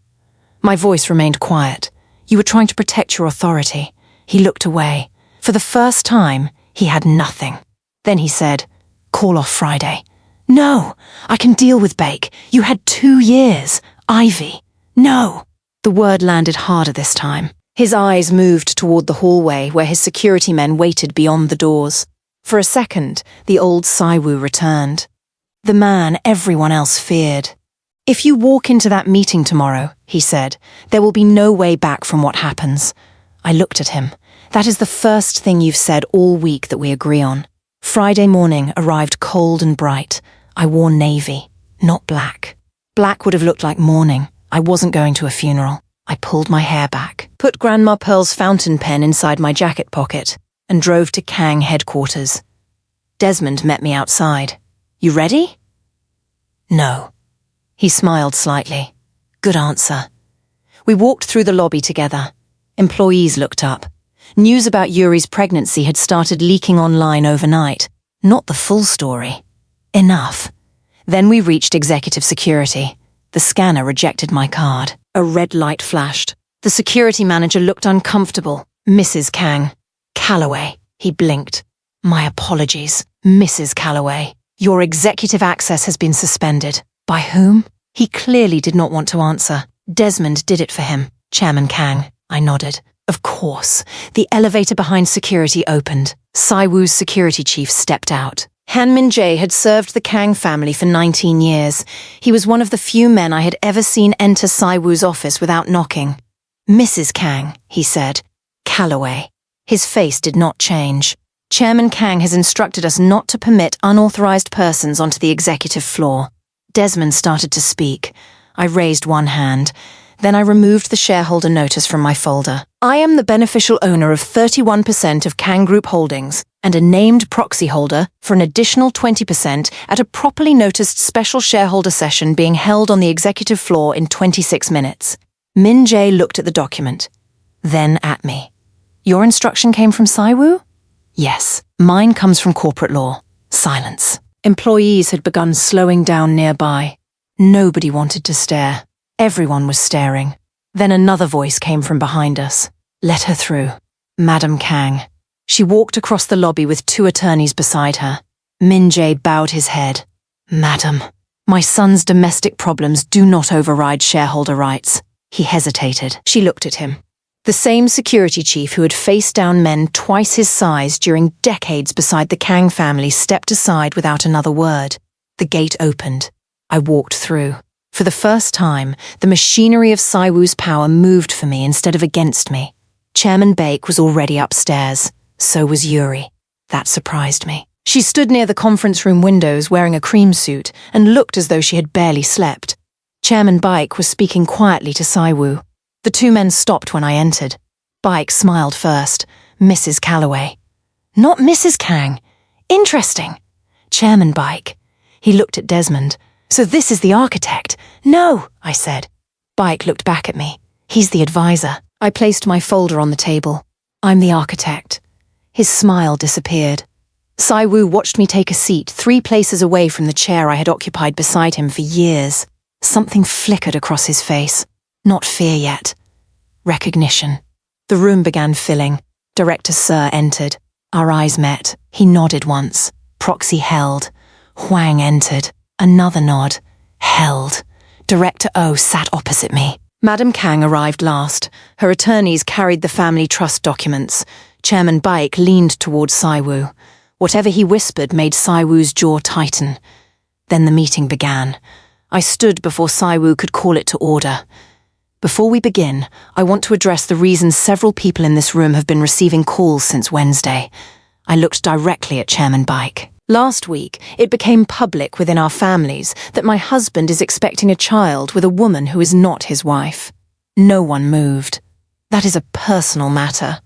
My voice remained quiet. You were trying to protect your authority. He looked away. For the first time, he had nothing. Then he said, call off Friday. No, I can deal with Baek. You had 2 years. Ivy. No. The word landed harder this time. His eyes moved toward the hallway where his security men waited beyond the doors. For a second, the old Sai-Wu returned. The man everyone else feared. If you walk into that meeting tomorrow, he said, there will be no way back from what happens. I looked at him. That is the first thing you've said all week that we agree on. Friday morning arrived cold and bright. I wore navy, not black. Black would have looked like mourning. I wasn't going to a funeral. I pulled my hair back, put Grandma Pearl's fountain pen inside my jacket pocket, and drove to Kang headquarters. Desmond met me outside. You ready? No. He smiled slightly. Good answer. We walked through the lobby together. Employees looked up. News about Yuri's pregnancy had started leaking online overnight. Not the full story. Enough. Then we reached executive security. The scanner rejected my card. A red light flashed. The security manager looked uncomfortable. Mrs. Kang. Calloway. He blinked. My apologies, Mrs. Calloway. Your executive access has been suspended. By whom? He clearly did not want to answer. Desmond did it for him. Chairman Kang. I nodded. Of course. The elevator behind security opened. Sai-Wu's security chief stepped out. Han Min-jae had served the Kang family for 19 years. He was one of the few men I had ever seen enter Sai-Wu's office without knocking. Mrs. Kang, he said. Calloway. His face did not change. Chairman Kang has instructed us not to permit unauthorized persons onto the executive floor. Desmond started to speak. I raised one hand. Then I removed the shareholder notice from my folder. I am the beneficial owner of 31% of Kang Group Holdings and a named proxy holder for an additional 20% at a properly noticed special shareholder session being held on the executive floor in 26 minutes. Min Jae looked at the document, then at me. Your instruction came from Saiwoo? Yes. Mine comes from corporate law. Silence. Employees had begun slowing down nearby. Nobody wanted to stare. Everyone was staring. Then another voice came from behind us. Let her through. Madam Kang. She walked across the lobby with two attorneys beside her. Min Jae bowed his head. Madam, my son's domestic problems do not override shareholder rights. He hesitated. She looked at him. The same security chief who had faced down men twice his size during decades beside the Kang family stepped aside without another word. The gate opened. I walked through. For the first time, the machinery of Saiwoo's power moved for me instead of against me. Chairman Baek was already upstairs. So was Yuri. That surprised me. She stood near the conference room windows wearing a cream suit and looked as though she had barely slept. Chairman Baek was speaking quietly to Saiwoo. The two men stopped when I entered. Baek smiled first. Mrs. Calloway. Not Mrs. Kang. Interesting. Chairman Baek. He looked at Desmond. So this is the architect. No, I said. Baek looked back at me. He's the advisor. I placed my folder on the table. I'm the architect. His smile disappeared. Saiwoo watched me take a seat 3 places away from the chair I had occupied beside him for years. Something flickered across his face. Not fear yet. Recognition. The room began filling. Director Sir entered. Our eyes met. He nodded once. Proxy held. Huang entered. Another nod. Held. Director O sat opposite me. Madam Kang arrived last. Her attorneys carried the family trust documents. Chairman Baek leaned towards Saiwoo. Whatever he whispered made Saiwoo's jaw tighten. Then the meeting began. I stood before Saiwoo could call it to order. Before we begin, I want to address the reasons several people in this room have been receiving calls since Wednesday. I looked directly at Chairman Baek. Last week, it became public within our families that my husband is expecting a child with a woman who is not his wife. No one moved. That is a personal matter.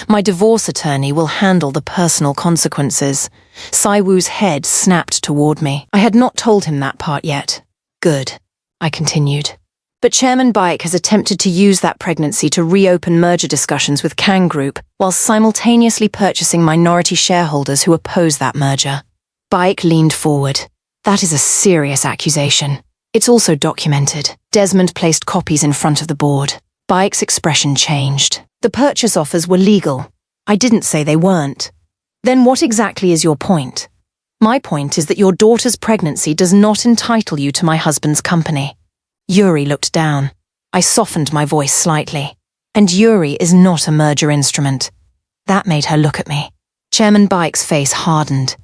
My divorce attorney will handle the personal consequences. Saiwoo's head snapped toward me. I had not told him that part yet. Good, I continued. But Chairman Baek has attempted to use that pregnancy to reopen merger discussions with Kang Group while simultaneously purchasing minority shareholders who oppose that merger. Baek leaned forward. That is a serious accusation. It's also documented. Desmond placed copies in front of the board. Baek's expression changed. The purchase offers were legal. I didn't say they weren't. Then what exactly is your point? My point is that your daughter's pregnancy does not entitle you to my husband's company. Yuri looked down. I softened my voice slightly. And Yuri is not a merger instrument. That made her look at me. Chairman Baek's face hardened.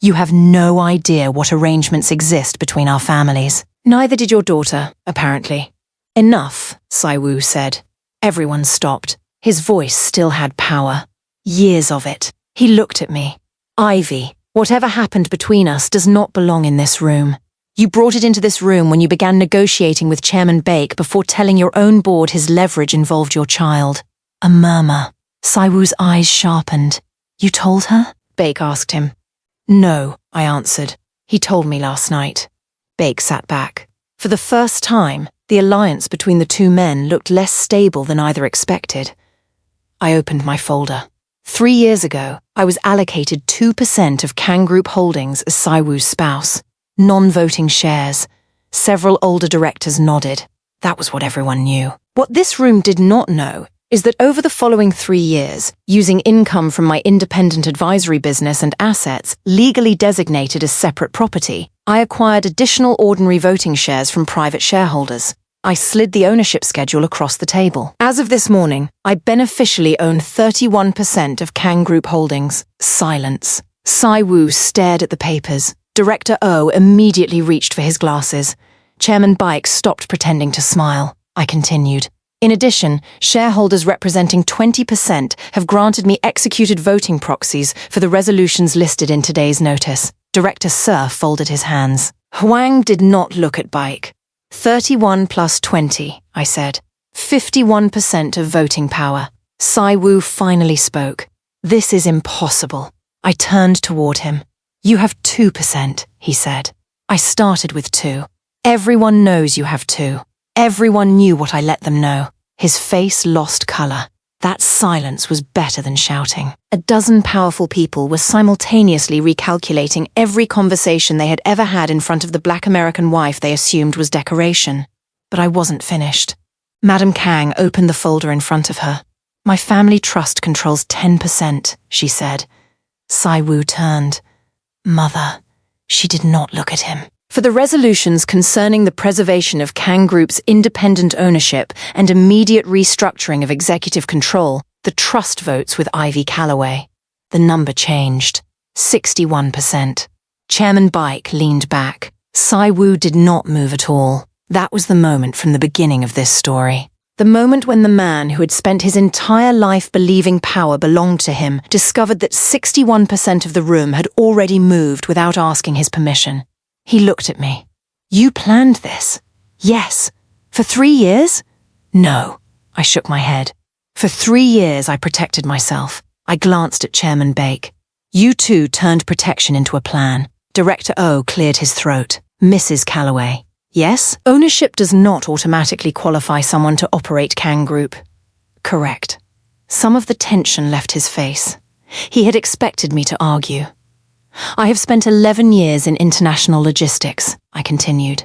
You have no idea what arrangements exist between our families. Neither did your daughter, apparently. Enough, Saiwoo said. Everyone stopped. His voice still had power. Years of it. He looked at me. Ivy, whatever happened between us does not belong in this room. You brought it into this room when you began negotiating with Chairman Baek before telling your own board his leverage involved your child. A murmur. Saiwoo's eyes sharpened. You told her? Baek asked him. No, I answered. He told me last night. Baek sat back. For the first time, the alliance between the two men looked less stable than either expected. I opened my folder. 3 years ago, I was allocated 2% of Kang Group Holdings as Saiwoo's spouse. Non-voting shares. Several older directors nodded. That was what everyone knew. What this room did not know is that over the following 3 years, using income from my independent advisory business and assets legally designated as separate property, I acquired additional ordinary voting shares from private shareholders. I slid the ownership schedule across the table. As of this morning, I beneficially own 31% of Kang Group Holdings. Silence. Saiwoo stared at the papers. Director O immediately reached for his glasses. Chairman Baek stopped pretending to smile. I continued. In addition, shareholders representing 20% have granted me executed voting proxies for the resolutions listed in today's notice. Director Sir folded his hands. Huang did not look at Baek. 31 plus 20, I said. 51% of voting power. Saiwu finally spoke. This is impossible. I turned toward him. You have 2%, he said. I started with 2. Everyone knows you have 2. Everyone knew what I let them know. His face lost color. That silence was better than shouting. A dozen powerful people were simultaneously recalculating every conversation they had ever had in front of the black American wife they assumed was decoration. But I wasn't finished. Madam Kang opened the folder in front of her. My family trust controls 10%, she said. Saiwu turned. Mother. She did not look at him. For the resolutions concerning the preservation of Kang Group's independent ownership and immediate restructuring of executive control, the trust votes with Ivy Calloway. The number changed. 61%. Chairman Baek leaned back. Saiwu did not move at all. That was the moment from the beginning of this story. The moment when the man who had spent his entire life believing power belonged to him discovered that 61% of the room had already moved without asking his permission. He looked at me. You planned this? Yes. For 3 years? No. I shook my head. For 3 years I protected myself. I glanced at Chairman Baek. You two turned protection into a plan. Director O cleared his throat. Mrs. Calloway. Yes, ownership does not automatically qualify someone to operate Kang Group. Correct. Some of the tension left his face. He had expected me to argue. I have spent 11 years in international logistics, I continued.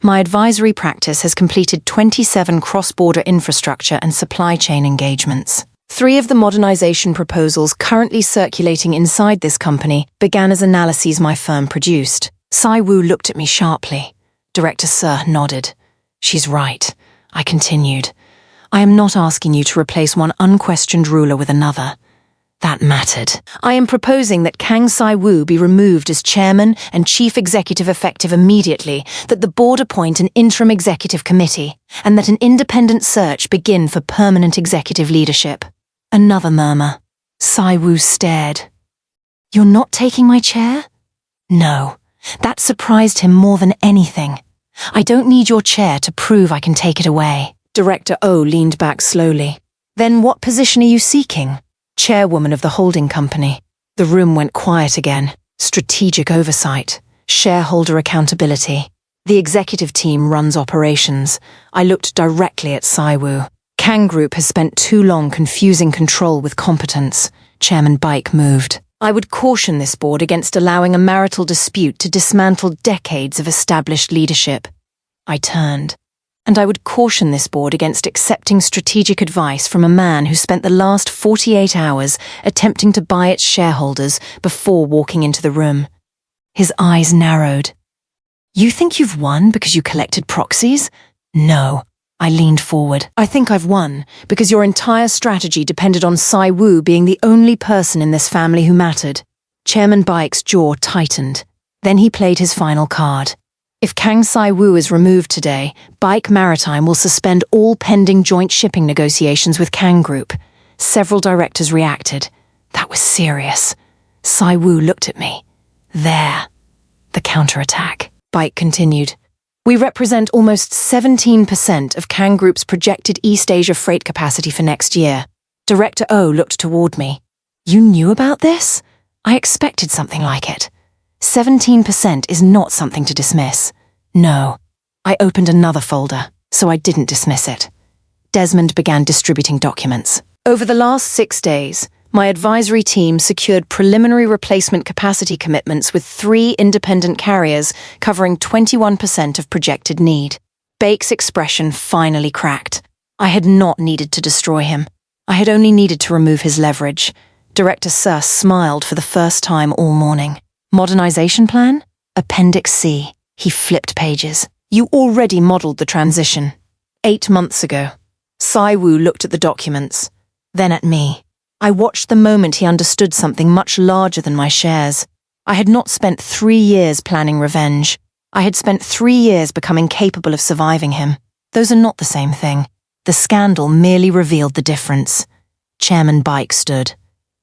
My advisory practice has completed 27 cross-border infrastructure and supply chain engagements. 3 of the modernization proposals currently circulating inside this company began as analyses my firm produced. Saiwu looked at me sharply. Director Sir nodded. She's right, I continued. I am not asking you to replace one unquestioned ruler with another. That mattered. I am proposing that Kang Saiwu be removed as chairman and chief executive effective immediately, that the board appoint an interim executive committee, and that an independent search begin for permanent executive leadership. Another murmur. Saiwu stared. You're not taking my chair? No. That surprised him more than anything. I don't need your chair to prove I can take it away. Director O leaned back slowly. Then what position are you seeking? Chairwoman of the holding company. The room went quiet again. Strategic oversight. Shareholder accountability. The executive team runs operations. I looked directly at Saiwu. Kang Group has spent too long confusing control with competence. Chairman Baek moved. I would caution this board against allowing a marital dispute to dismantle decades of established leadership. I turned. And I would caution this board against accepting strategic advice from a man who spent the last 48 hours attempting to buy its shareholders before walking into the room. His eyes narrowed. You think you've won because you collected proxies? No. I leaned forward. I think I've won because your entire strategy depended on Saiwu being the only person in this family who mattered. Chairman Baek's jaw tightened. Then he played his final card. If Kang Saiwu is removed today, Baek Maritime will suspend all pending joint shipping negotiations with Kang Group. Several directors reacted. That was serious. Saiwu looked at me. There. The counterattack. Baek continued. We represent almost 17% of Kang Group's projected East Asia freight capacity for next year. Director O looked toward me. You knew about this? I expected something like it. 17% is not something to dismiss. No. I opened another folder, so I didn't dismiss it. Desmond began distributing documents. Over the last 6 days, my advisory team secured preliminary replacement capacity commitments with 3 independent carriers covering 21% of projected need. Baek's expression finally cracked. I had not needed to destroy him. I had only needed to remove his leverage. Director Sir smiled for the first time all morning. Modernization plan? Appendix C. He flipped pages. You already modeled the transition. 8 months ago. Saiwu looked at the documents, then at me. I watched the moment he understood something much larger than my shares. I had not spent 3 years planning revenge. I had spent 3 years becoming capable of surviving him. Those are not the same thing. The scandal merely revealed the difference. Chairman Baek stood.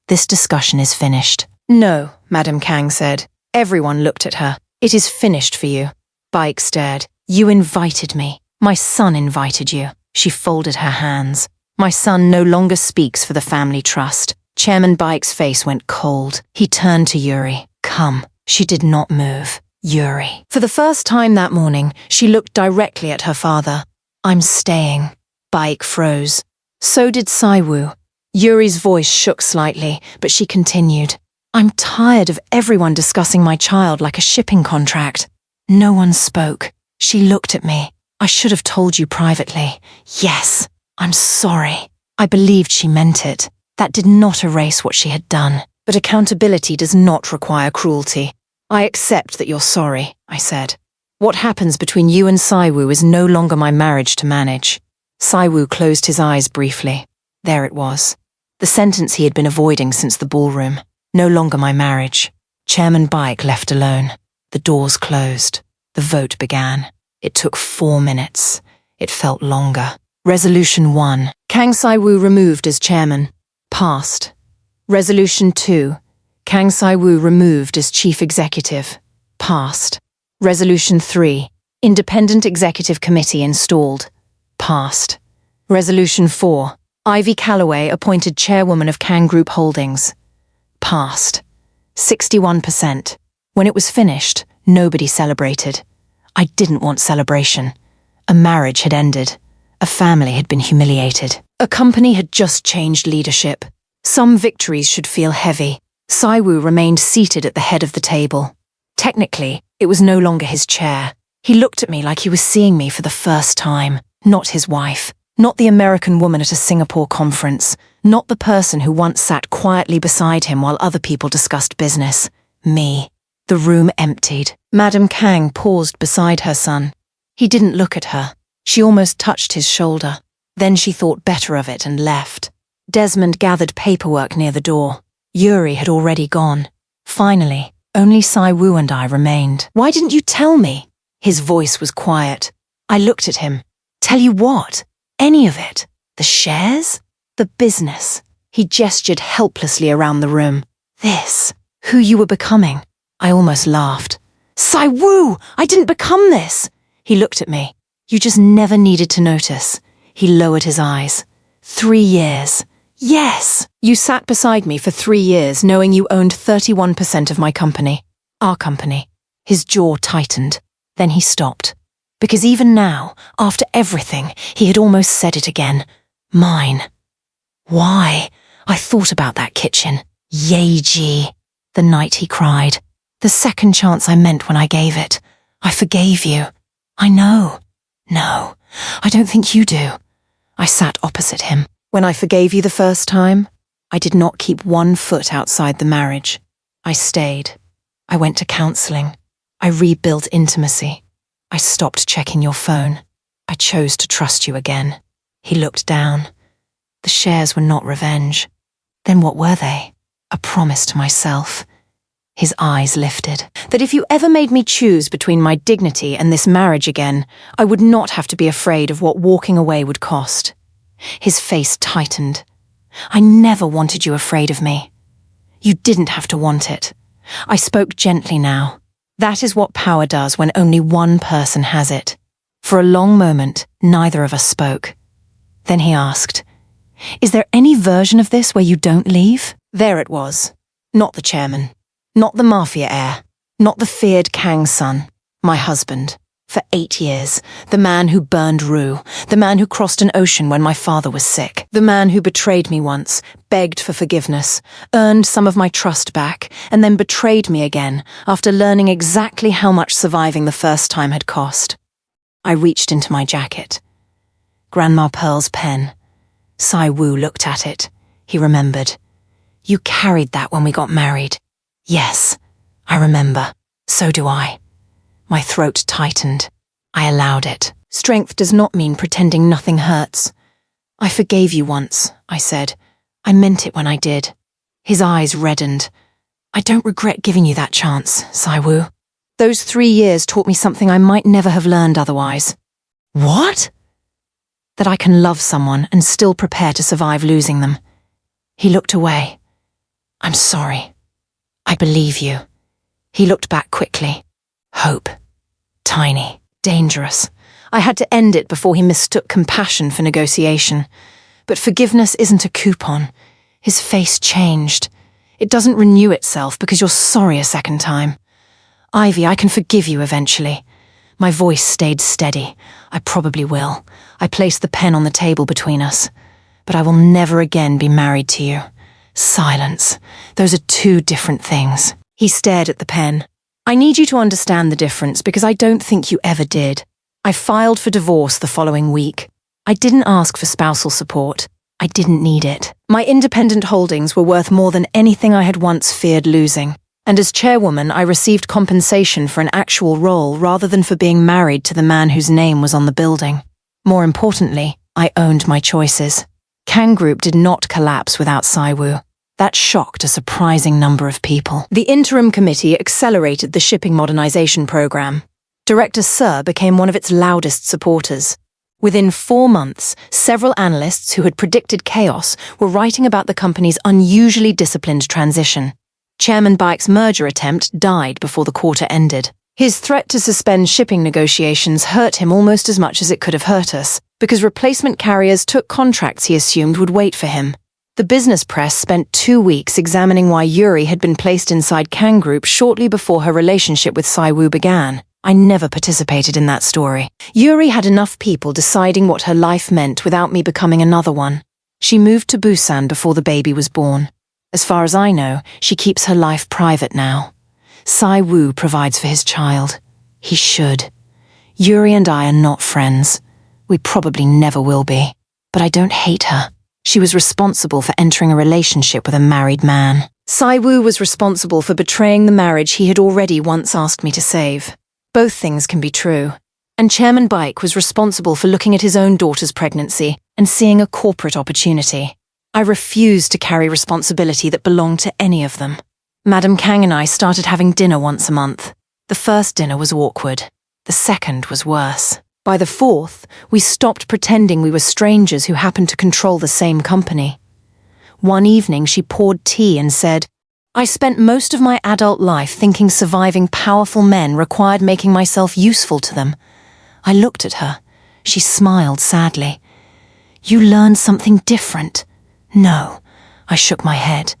This discussion is finished. No, Madam Kang said. Everyone looked at her. It is finished for you. Baek stared. You invited me. My son invited you. She folded her hands. My son no longer speaks for the family trust. Chairman Baek's face went cold. He turned to Yuri. Come. She did not move. Yuri. For the first time that morning, she looked directly at her father. I'm staying. Baek froze. So did Saiwoo. Yuri's voice shook slightly, but she continued. I'm tired of everyone discussing my child like a shipping contract. No one spoke. She looked at me. I should have told you privately. Yes, I'm sorry. I believed she meant it. That did not erase what she had done. But accountability does not require cruelty. I accept that you're sorry, I said. What happens between you and Saiwoo is no longer my marriage to manage. Saiwoo closed his eyes briefly. There it was. The sentence he had been avoiding since the ballroom. No longer my marriage. Chairman Baek left alone. The doors closed. The vote began. It took 4 minutes. It felt longer. Resolution 1. Kang Saiwoo removed as chairman. Passed. Resolution 2. Kang Saiwoo removed as chief executive. Passed. Resolution 3. Independent Executive Committee installed. Passed. Resolution 4. Ivy Calloway appointed chairwoman of Kang Group Holdings. Passed. 61%. When it was finished, nobody celebrated. I didn't want celebration. A marriage had ended. A family had been humiliated. A company had just changed leadership. Some victories should feel heavy. Saiwoo remained seated at the head of the table. Technically, it was no longer his chair. He looked at me like he was seeing me for the first time. Not his wife. Not the American woman at a Singapore conference. Not the person who once sat quietly beside him while other people discussed business. Me. The room emptied. Madam Kang paused beside her son. He didn't look at her. She almost touched his shoulder. Then she thought better of it and left. Desmond gathered paperwork near the door. Yuri had already gone. Finally, only Saiwoo and I remained. Why didn't you tell me? His voice was quiet. I looked at him. Tell you what? Any of it? The shares? The business? He gestured helplessly around the room. This? Who you were becoming? I almost laughed. Saiwoo! I didn't become this! He looked at me. You just never needed to notice. He lowered his eyes. 3 years. Yes! You sat beside me for 3 years knowing you owned 31% of my company. Our company. His jaw tightened. Then he stopped. Because even now, after everything, he had almost said it again. Mine. Why? I thought about that kitchen. Yeji. The night he cried. The second chance I meant when I gave it. I forgave you. I know. No, I don't think you do. I sat opposite him. When I forgave you the first time, I did not keep 1 foot outside the marriage. I stayed. I went to counseling. I rebuilt intimacy. I stopped checking your phone. I chose to trust you again. He looked down. The shares were not revenge. Then what were they? A promise to myself. His eyes lifted. That if you ever made me choose between my dignity and this marriage again, I would not have to be afraid of what walking away would cost. His face tightened. I never wanted you afraid of me. You didn't have to want it. I spoke gently now. That is what power does when only one person has it. For a long moment, neither of us spoke. Then he asked, Is there any version of this where you don't leave? There it was. Not the chairman. Not the Mafia heir. Not the feared Kang son. My husband. For 8 years. The man who burned Rue. The man who crossed an ocean when my father was sick. The man who betrayed me once, begged for forgiveness, earned some of my trust back, and then betrayed me again after learning exactly how much surviving the first time had cost. I reached into my jacket. Grandma Pearl's pen. Saiwoo looked at it. He remembered. You carried that when we got married. Yes, I remember. So do I. My throat tightened. I allowed it. Strength does not mean pretending nothing hurts. I forgave you once, I said. I meant it when I did. His eyes reddened. I don't regret giving you that chance, Saiwoo. Those 3 years taught me something I might never have learned otherwise. What? that I can love someone and still prepare to survive losing them. He looked away. I'm sorry. I believe you. He looked back quickly. Hope. Tiny. Dangerous. I had to end it before he mistook compassion for negotiation. But forgiveness isn't a coupon. His face changed. It doesn't renew itself because you're sorry a second time. Ivy, I can forgive you eventually. My voice stayed steady. I probably will. I placed the pen on the table between us. But I will never again be married to you. Silence. Those are two different things. He stared at the pen. I need you to understand the difference because I don't think you ever did. I filed for divorce the following week. I didn't ask for spousal support. I didn't need it. My independent holdings were worth more than anything I had once feared losing. And as chairwoman, I received compensation for an actual role rather than for being married to the man whose name was on the building. More importantly, I owned my choices. Kang Group did not collapse without Saiwoo. That shocked a surprising number of people. The interim committee accelerated the shipping modernization program. Director Sir became one of its loudest supporters. Within 4 months, several analysts who had predicted chaos were writing about the company's unusually disciplined transition. Chairman Baek's merger attempt died before the quarter ended. His threat to suspend shipping negotiations hurt him almost as much as it could have hurt us, because replacement carriers took contracts he assumed would wait for him. The business press spent 2 weeks examining why Yuri had been placed inside Kang Group shortly before her relationship with Saiwoo began. I never participated in that story. Yuri had enough people deciding what her life meant without me becoming another one. She moved to Busan before the baby was born. As far as I know, she keeps her life private now. Saiwoo provides for his child. He should. Yuri and I are not friends. We probably never will be. But I don't hate her. She was responsible for entering a relationship with a married man. Saiwoo was responsible for betraying the marriage he had already once asked me to save. Both things can be true. And Chairman Baek was responsible for looking at his own daughter's pregnancy and seeing a corporate opportunity. I refused to carry responsibility that belonged to any of them. Madam Kang and I started having dinner once a month. The first dinner was awkward. The second was worse. By the fourth, we stopped pretending we were strangers who happened to control the same company. One evening, she poured tea and said, I spent most of my adult life thinking surviving powerful men required making myself useful to them. I looked at her. She smiled sadly. You learned something different. No. I shook my head.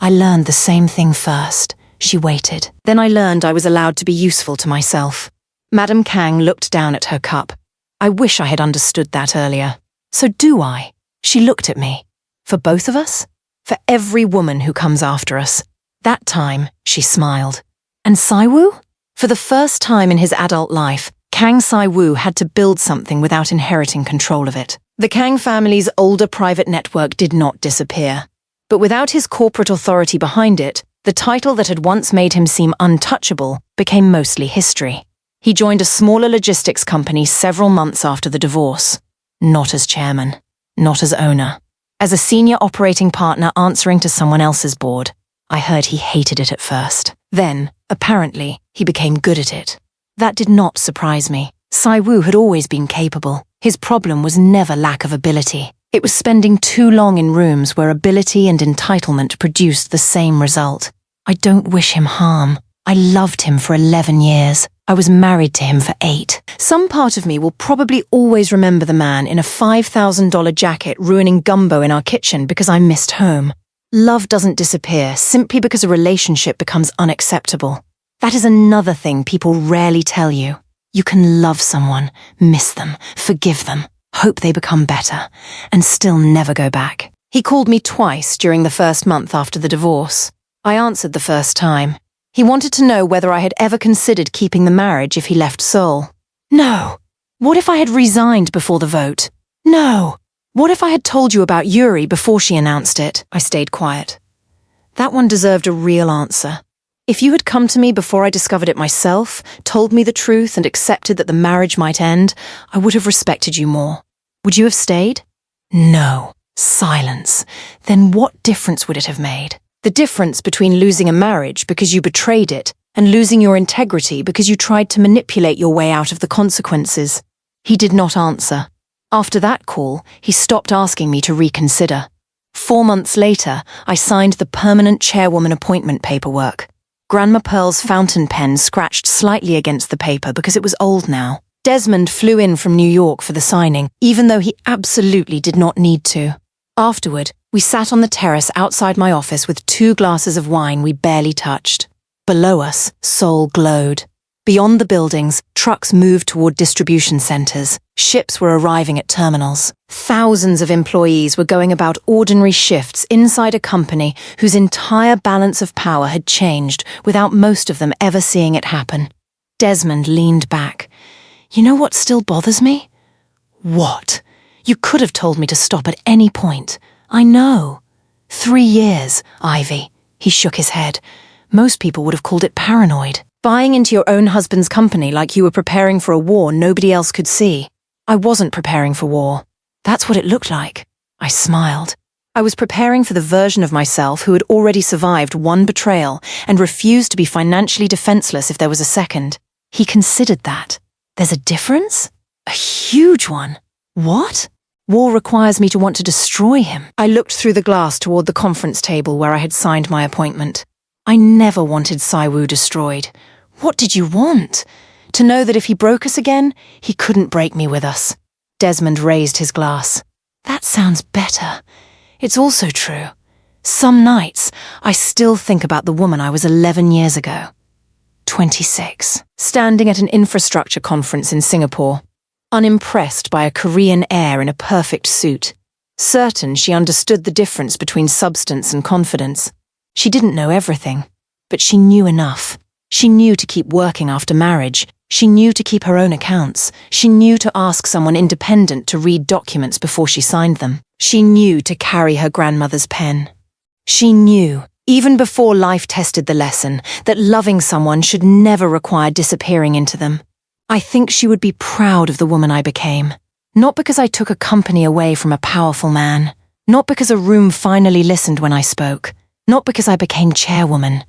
I learned the same thing first. She waited. Then I learned I was allowed to be useful to myself. Madam Kang looked down at her cup. I wish I had understood that earlier. So do I? She looked at me. For both of us? For every woman who comes after us. That time, she smiled. And Saiwoo? For the first time in his adult life, Kang Saiwoo had to build something without inheriting control of it. The Kang family's older private network did not disappear. But without his corporate authority behind it, the title that had once made him seem untouchable became mostly history. He joined a smaller logistics company several months after the divorce. Not as chairman. Not as owner. As a senior operating partner answering to someone else's board. I heard he hated it at first. Then, apparently, he became good at it. That did not surprise me. Saiwoo had always been capable. His problem was never lack of ability. It was spending too long in rooms where ability and entitlement produced the same result. I don't wish him harm. I loved him for 11 years. I was married to him for 8. Some part of me will probably always remember the man in a $5,000 jacket ruining gumbo in our kitchen because I missed home. Love doesn't disappear simply because a relationship becomes unacceptable. That is another thing people rarely tell you. You can love someone, miss them, forgive them, hope they become better, and still never go back. He called me twice during the first month after the divorce. I answered the first time. He wanted to know whether I had ever considered keeping the marriage if he left Seoul. No. What if I had resigned before the vote? No. What if I had told you about Yuri before she announced it? I stayed quiet. That one deserved a real answer. If you had come to me before I discovered it myself, told me the truth and accepted that the marriage might end, I would have respected you more. Would you have stayed? No. Silence. Then what difference would it have made? The difference between losing a marriage because you betrayed it and losing your integrity because you tried to manipulate your way out of the consequences. He did not answer. After that call, he stopped asking me to reconsider. 4 months later, I signed the permanent chairwoman appointment paperwork. Grandma Pearl's fountain pen scratched slightly against the paper because it was old now. Desmond flew in from New York for the signing, even though he absolutely did not need to. Afterward, we sat on the terrace outside my office with 2 glasses of wine we barely touched. Below us, Seoul glowed. Beyond the buildings, trucks moved toward distribution centers. Ships were arriving at terminals. Thousands of employees were going about ordinary shifts inside a company whose entire balance of power had changed without most of them ever seeing it happen. Desmond leaned back. You know what still bothers me? What? You could have told me to stop at any point. I know. 3 years, Ivy. He shook his head. Most people would have called it paranoid. Buying into your own husband's company like you were preparing for a war nobody else could see. I wasn't preparing for war. That's what it looked like. I smiled. I was preparing for the version of myself who had already survived 1 betrayal and refused to be financially defenseless if there was a second. He considered that. There's a difference? A huge one. What? War requires me to want to destroy him. I looked through the glass toward the conference table where I had signed my appointment. I never wanted Saiwoo destroyed. What did you want? To know that if he broke us again, he couldn't break me with us. Desmond raised his glass. That sounds better. It's also true. Some nights, I still think about the woman I was 11 years ago. 26. Standing at an infrastructure conference in Singapore. Unimpressed by a Korean heir in a perfect suit. Certain she understood the difference between substance and confidence. She didn't know everything, but she knew enough. She knew to keep working after marriage. She knew to keep her own accounts. She knew to ask someone independent to read documents before she signed them. She knew to carry her grandmother's pen. She knew, even before life tested the lesson, that loving someone should never require disappearing into them. I think she would be proud of the woman I became. Not because I took a company away from a powerful man. Not because a room finally listened when I spoke. Not because I became chairwoman.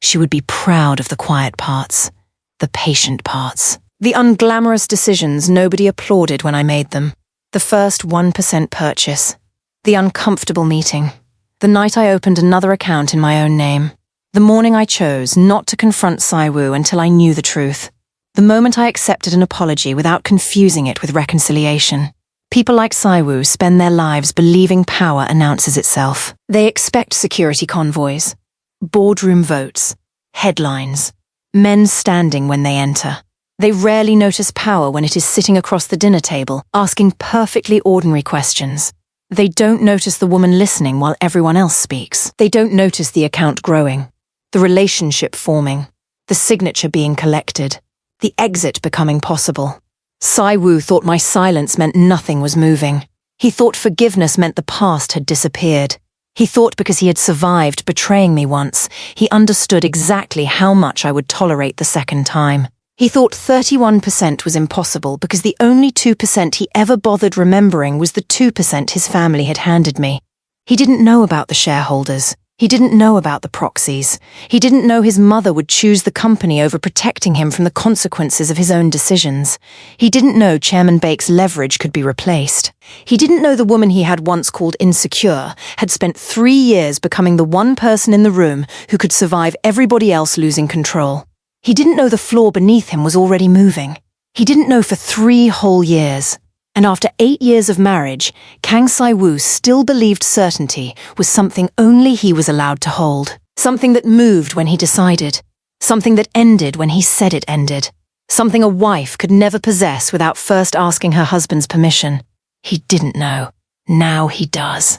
She would be proud of the quiet parts, the patient parts, the unglamorous decisions nobody applauded when I made them, the first 1% purchase, the uncomfortable meeting, the night I opened another account in my own name, the morning I chose not to confront Saiwoo until I knew the truth, the moment I accepted an apology without confusing it with reconciliation. People like Saiwoo spend their lives believing power announces itself. They expect security convoys, boardroom votes, headlines, men standing when they enter. They rarely notice power when it is sitting across the dinner table, asking perfectly ordinary questions. They don't notice the woman listening while everyone else speaks. They don't notice the account growing, the relationship forming, the signature being collected, the exit becoming possible. Saiwoo thought my silence meant nothing was moving. He thought forgiveness meant the past had disappeared. He thought because he had survived betraying me once, he understood exactly how much I would tolerate the second time. He thought 31% was impossible because the only 2% he ever bothered remembering was the 2% his family had handed me. He didn't know about the shareholders. He didn't know about the proxies. He didn't know his mother would choose the company over protecting him from the consequences of his own decisions. He didn't know Chairman Baek's leverage could be replaced. He didn't know the woman he had once called insecure had spent 3 years becoming the one person in the room who could survive everybody else losing control. He didn't know the floor beneath him was already moving. He didn't know for 3 whole years. And after 8 years of marriage, Kang Saiwoo still believed certainty was something only he was allowed to hold. Something that moved when he decided. Something that ended when he said it ended. Something a wife could never possess without first asking her husband's permission. He didn't know. Now he does.